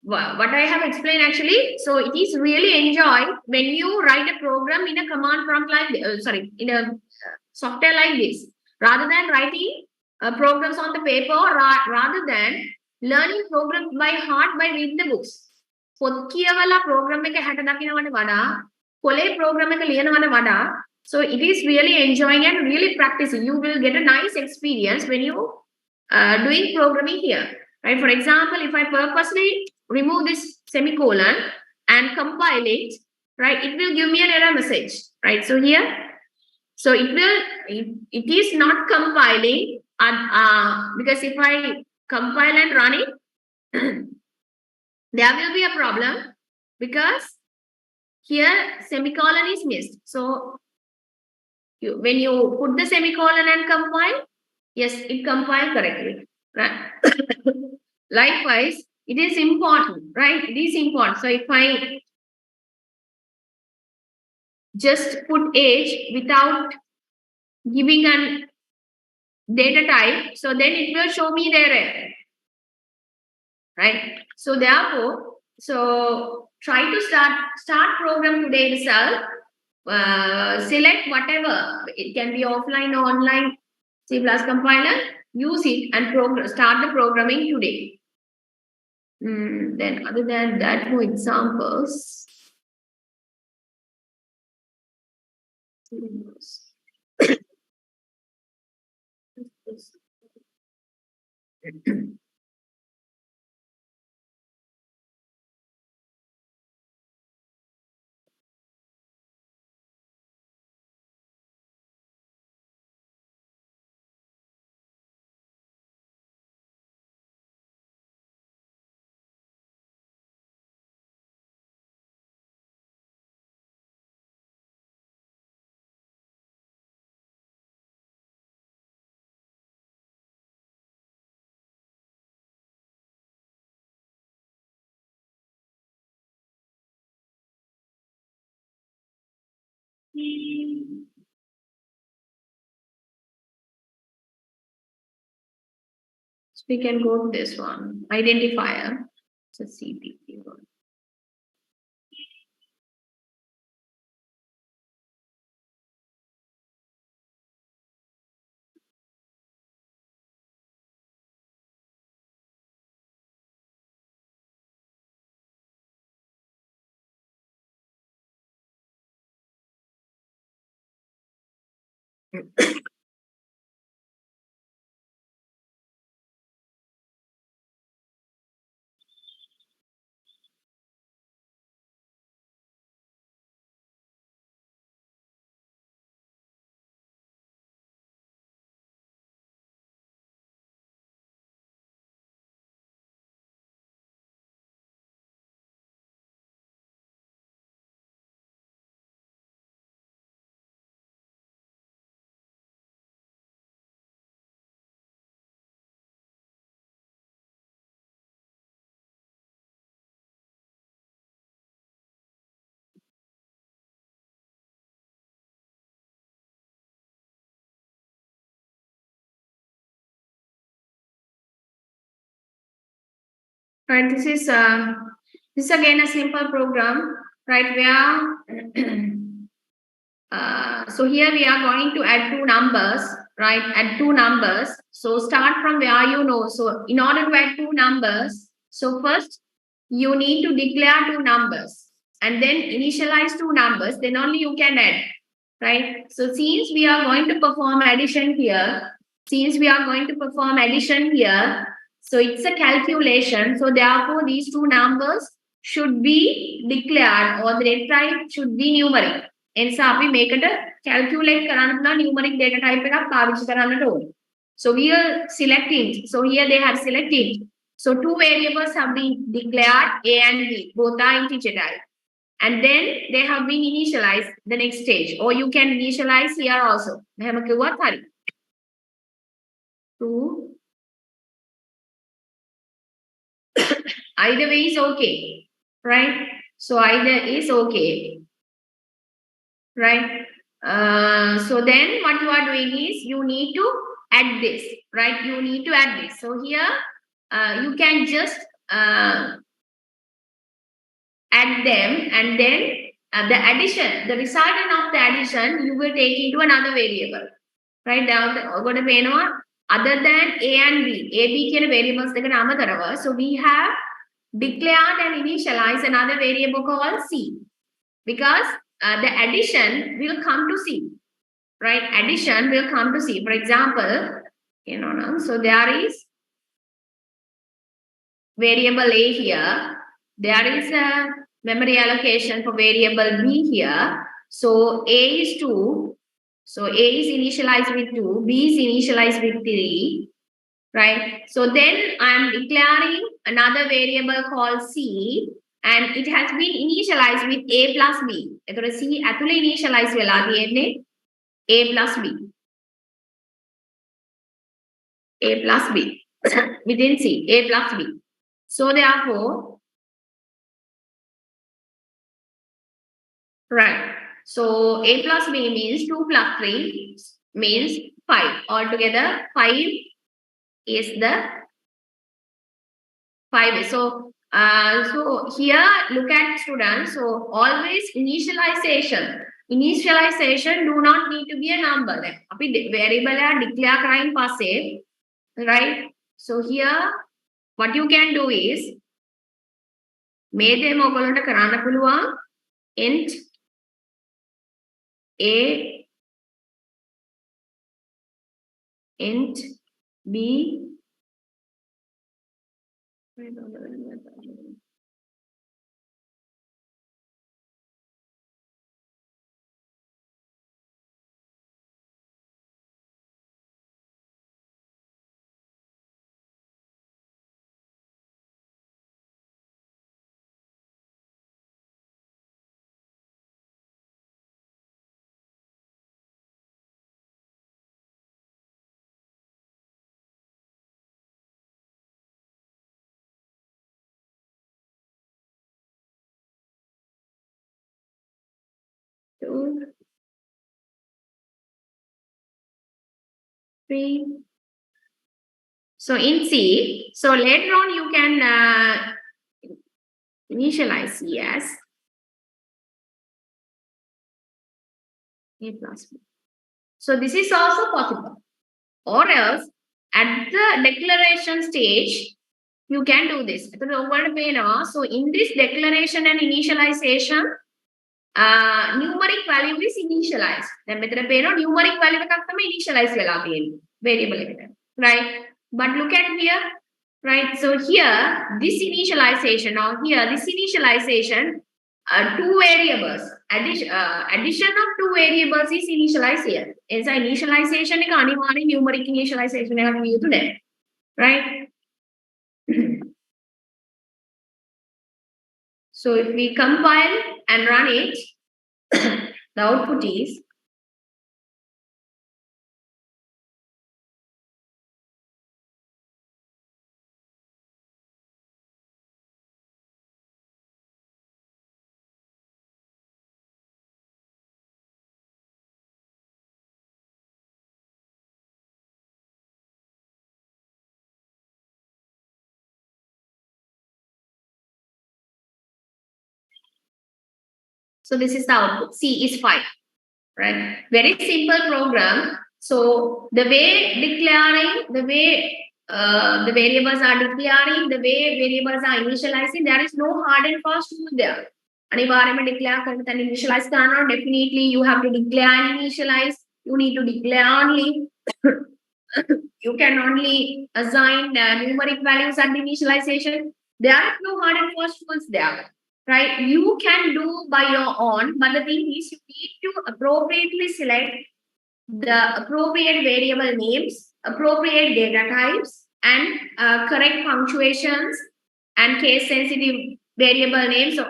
what I have explained actually, so it is really enjoy when you write a program in a command prompt like, in a software like this, rather than writing programs on the paper, rather than learning programs by heart by reading the books. පොත් කියවලා program එක හැට දකින්නවට වඩා Pole program එක ලියනවට වඩා, so it is really enjoying and really practicing. You will get a nice experience when you doing programming here, right? For example, if I purposely remove this semicolon and compile it, right, it will give me an error message, right? So here, so it is not compiling, because if I compile and run it, there will be a problem because here semicolon is missed. So when you put the semicolon and compile, yes, it compiled correctly. Right? Likewise, it is important, right? It is important. So if I just put age without giving an data type, so then it will show me the error, right? So therefore, so try to start program today itself. Select whatever, it can be offline or online C+ compiler, use it and start the programming today. Then other than that, more examples. So we can go to this one, identifier. It's a CPP one. Right, this is again a simple program, right? Where so here we are going to add two numbers, right? Add two numbers. So start from where you know. So in order to add two numbers, so first you need to declare two numbers and then initialize two numbers. Then only you can add, right? So since we are going to perform addition here, so it's a calculation. So therefore, these two numbers should be declared or the data type should be numeric. එනිසා අපි මේකට calculate කරන්න පුළුවන් numeric data type එකක් පාවිච්චි කරන්නට ඕනේ. So we are selecting. So here they have selected. So two variables have been declared, A and B. Both are integer type. And then they have been initialized the next stage. Or you can initialize here also. මෙහෙම කිව්වත් හරි. Two. Either way is okay, right? So either is okay, right? So then what you are doing is you need to add this, right? You need to add this. So here you can just add them, and then the addition, the resultant of the addition, you will take into another variable, right? Now going to pay other than A and B, A, B කියන variables දෙක අමතරව, so we have declared and initialized another variable called C, because the addition will come to C, right? Addition will come to C. For example, so there is variable A here. There is a memory allocation for variable B here. So A is 2. So A is initialized with 2. B is initialized with 3. Right? So then I'm declaring another variable called C and it has been initialized with A plus B. So C actually initialized A plus B. A plus B within C, A plus B. So therefore, right. So A plus B means 2 plus 3 means 5. Altogether, 5 is the 5. So here, look at students. So always initialization. Initialization do not need to be a number. Variable are declare crying passive, right? So here, what you can do is, මේ දේ ඔයගොල්ලන්ට කරන්න පුළුවන් int a int b two, three. So in C, so later on you can initialize C as A plus B. So this is also possible. Or else at the declaration stage, you can do this. So in this declaration and initialization, numeric value is initialized. Then numeric value initialize variable, right? But look at here, right? So here, this initialization or here, this initialization, two variables. Addition of two variables is initialized here. It's initialization numeric initialization, right? So if we compile and run it, the output is so this is the output. C is 5, right? Very simple program. So the way declaring, the way the variables are declaring, the way variables are initializing, there is no hard and fast rule there. Anivariyama declare and initialize definitely you have to declare and initialize. You need to declare only. You can only assign numeric values at the initialization. There are no hard and fast rules there, right? You can do by your own, but the thing is you need to appropriately select the appropriate variable names, appropriate data types, and correct punctuations and case sensitive variable names. So,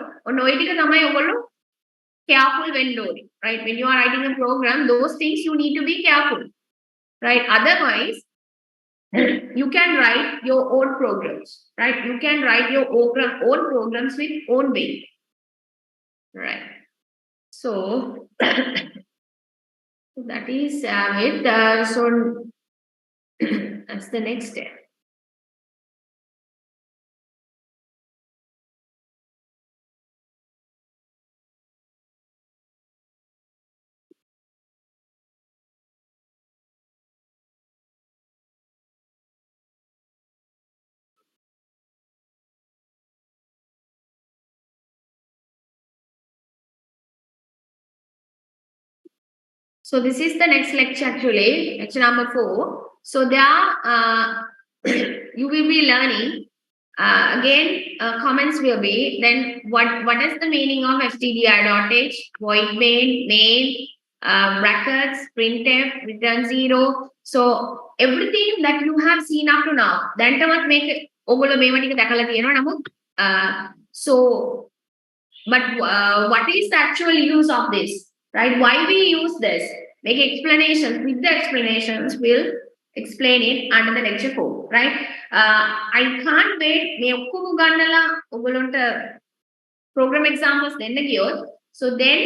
careful when loading, right? When you are writing a program, those things you need to be careful, right? Otherwise, you can write your own programs, right? You can write your own programs with own way, right? So that is it. So that's the next step. So this is the next lecture actually, lecture number 4. So there you will be learning again comments will be then what is the meaning of stdr.h, void main, brackets, printf, return 0. So everything that you have seen up to now, then make ඔගොල්ලෝ මේව ටික දැකලා තියෙනවා නමුත් so but what is the actual use of this, right? Why we use this? Make explanations. With the explanations, we'll explain it under the lecture 4, right? I can't wait. මේ ඔක්කොම ගන්නලා ඔයගොල්ලන්ට program examples දෙන්න ගියොත්, so then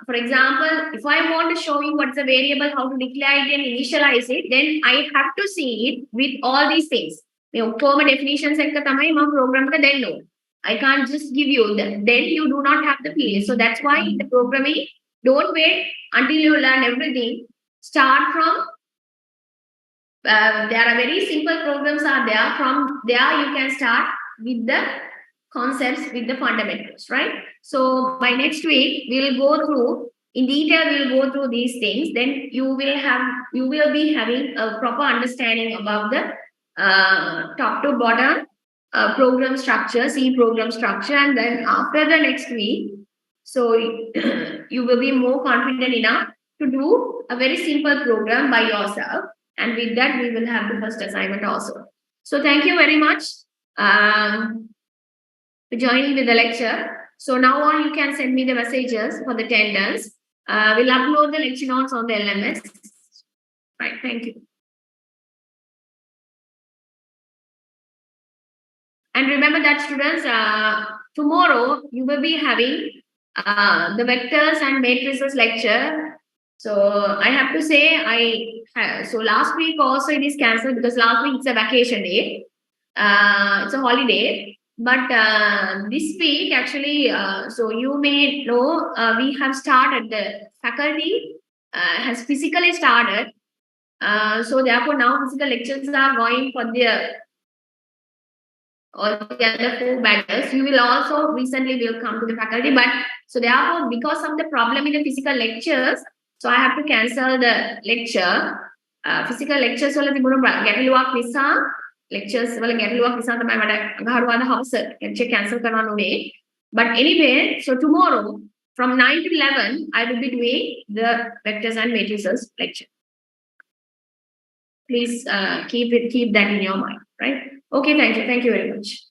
for example, if I want to show you what's a variable, how to declare it and initialize it, then I have to see it with all these things. මේ ඔක්කොම definitions එක තමයි මම program එකට දෙන්න ඕනේ. I can't just give you that. Then you do not have the feeling. So that's why the programming, don't wait until you learn everything. Start from, there are very simple programs are there. From there you can start with the concepts, with the fundamentals, right? So by next week, we'll go through, in detail, we'll go through these things. Then you will be having a proper understanding about the top to bottom program structure, C program structure, and then after the next week, so you will be more confident enough to do a very simple program by yourself, and with that we will have the first assignment also. So thank you very much for joining with the lecture. So now on you can send me the messages for the attendance. We'll upload the lecture notes on the LMS. Right, thank you. And remember that students, tomorrow you will be having the vectors and matrices lecture. So I have to say, so last week also it is cancelled because last week it's a vacation day. It's a holiday. But this week actually, so you may know, we have started, the faculty has physically started. So therefore now physical lectures are going for all the other 4 batches. You will also recently will come to the faculty, but so therefore because of the problem in the physical lectures, so I have to cancel the lecture. Physical lectures වල තිබුණු ගැටලුවක් නිසා lectures වල ගැටලුවක් නිසා තමයි මට අඟහරුවාදා හවස lecture cancel කරන්න උනේ. But anyway, so tomorrow from 9 to 11 I will be doing the vectors and matrices lecture. Please keep that in your mind, right? Okay, thank you very much.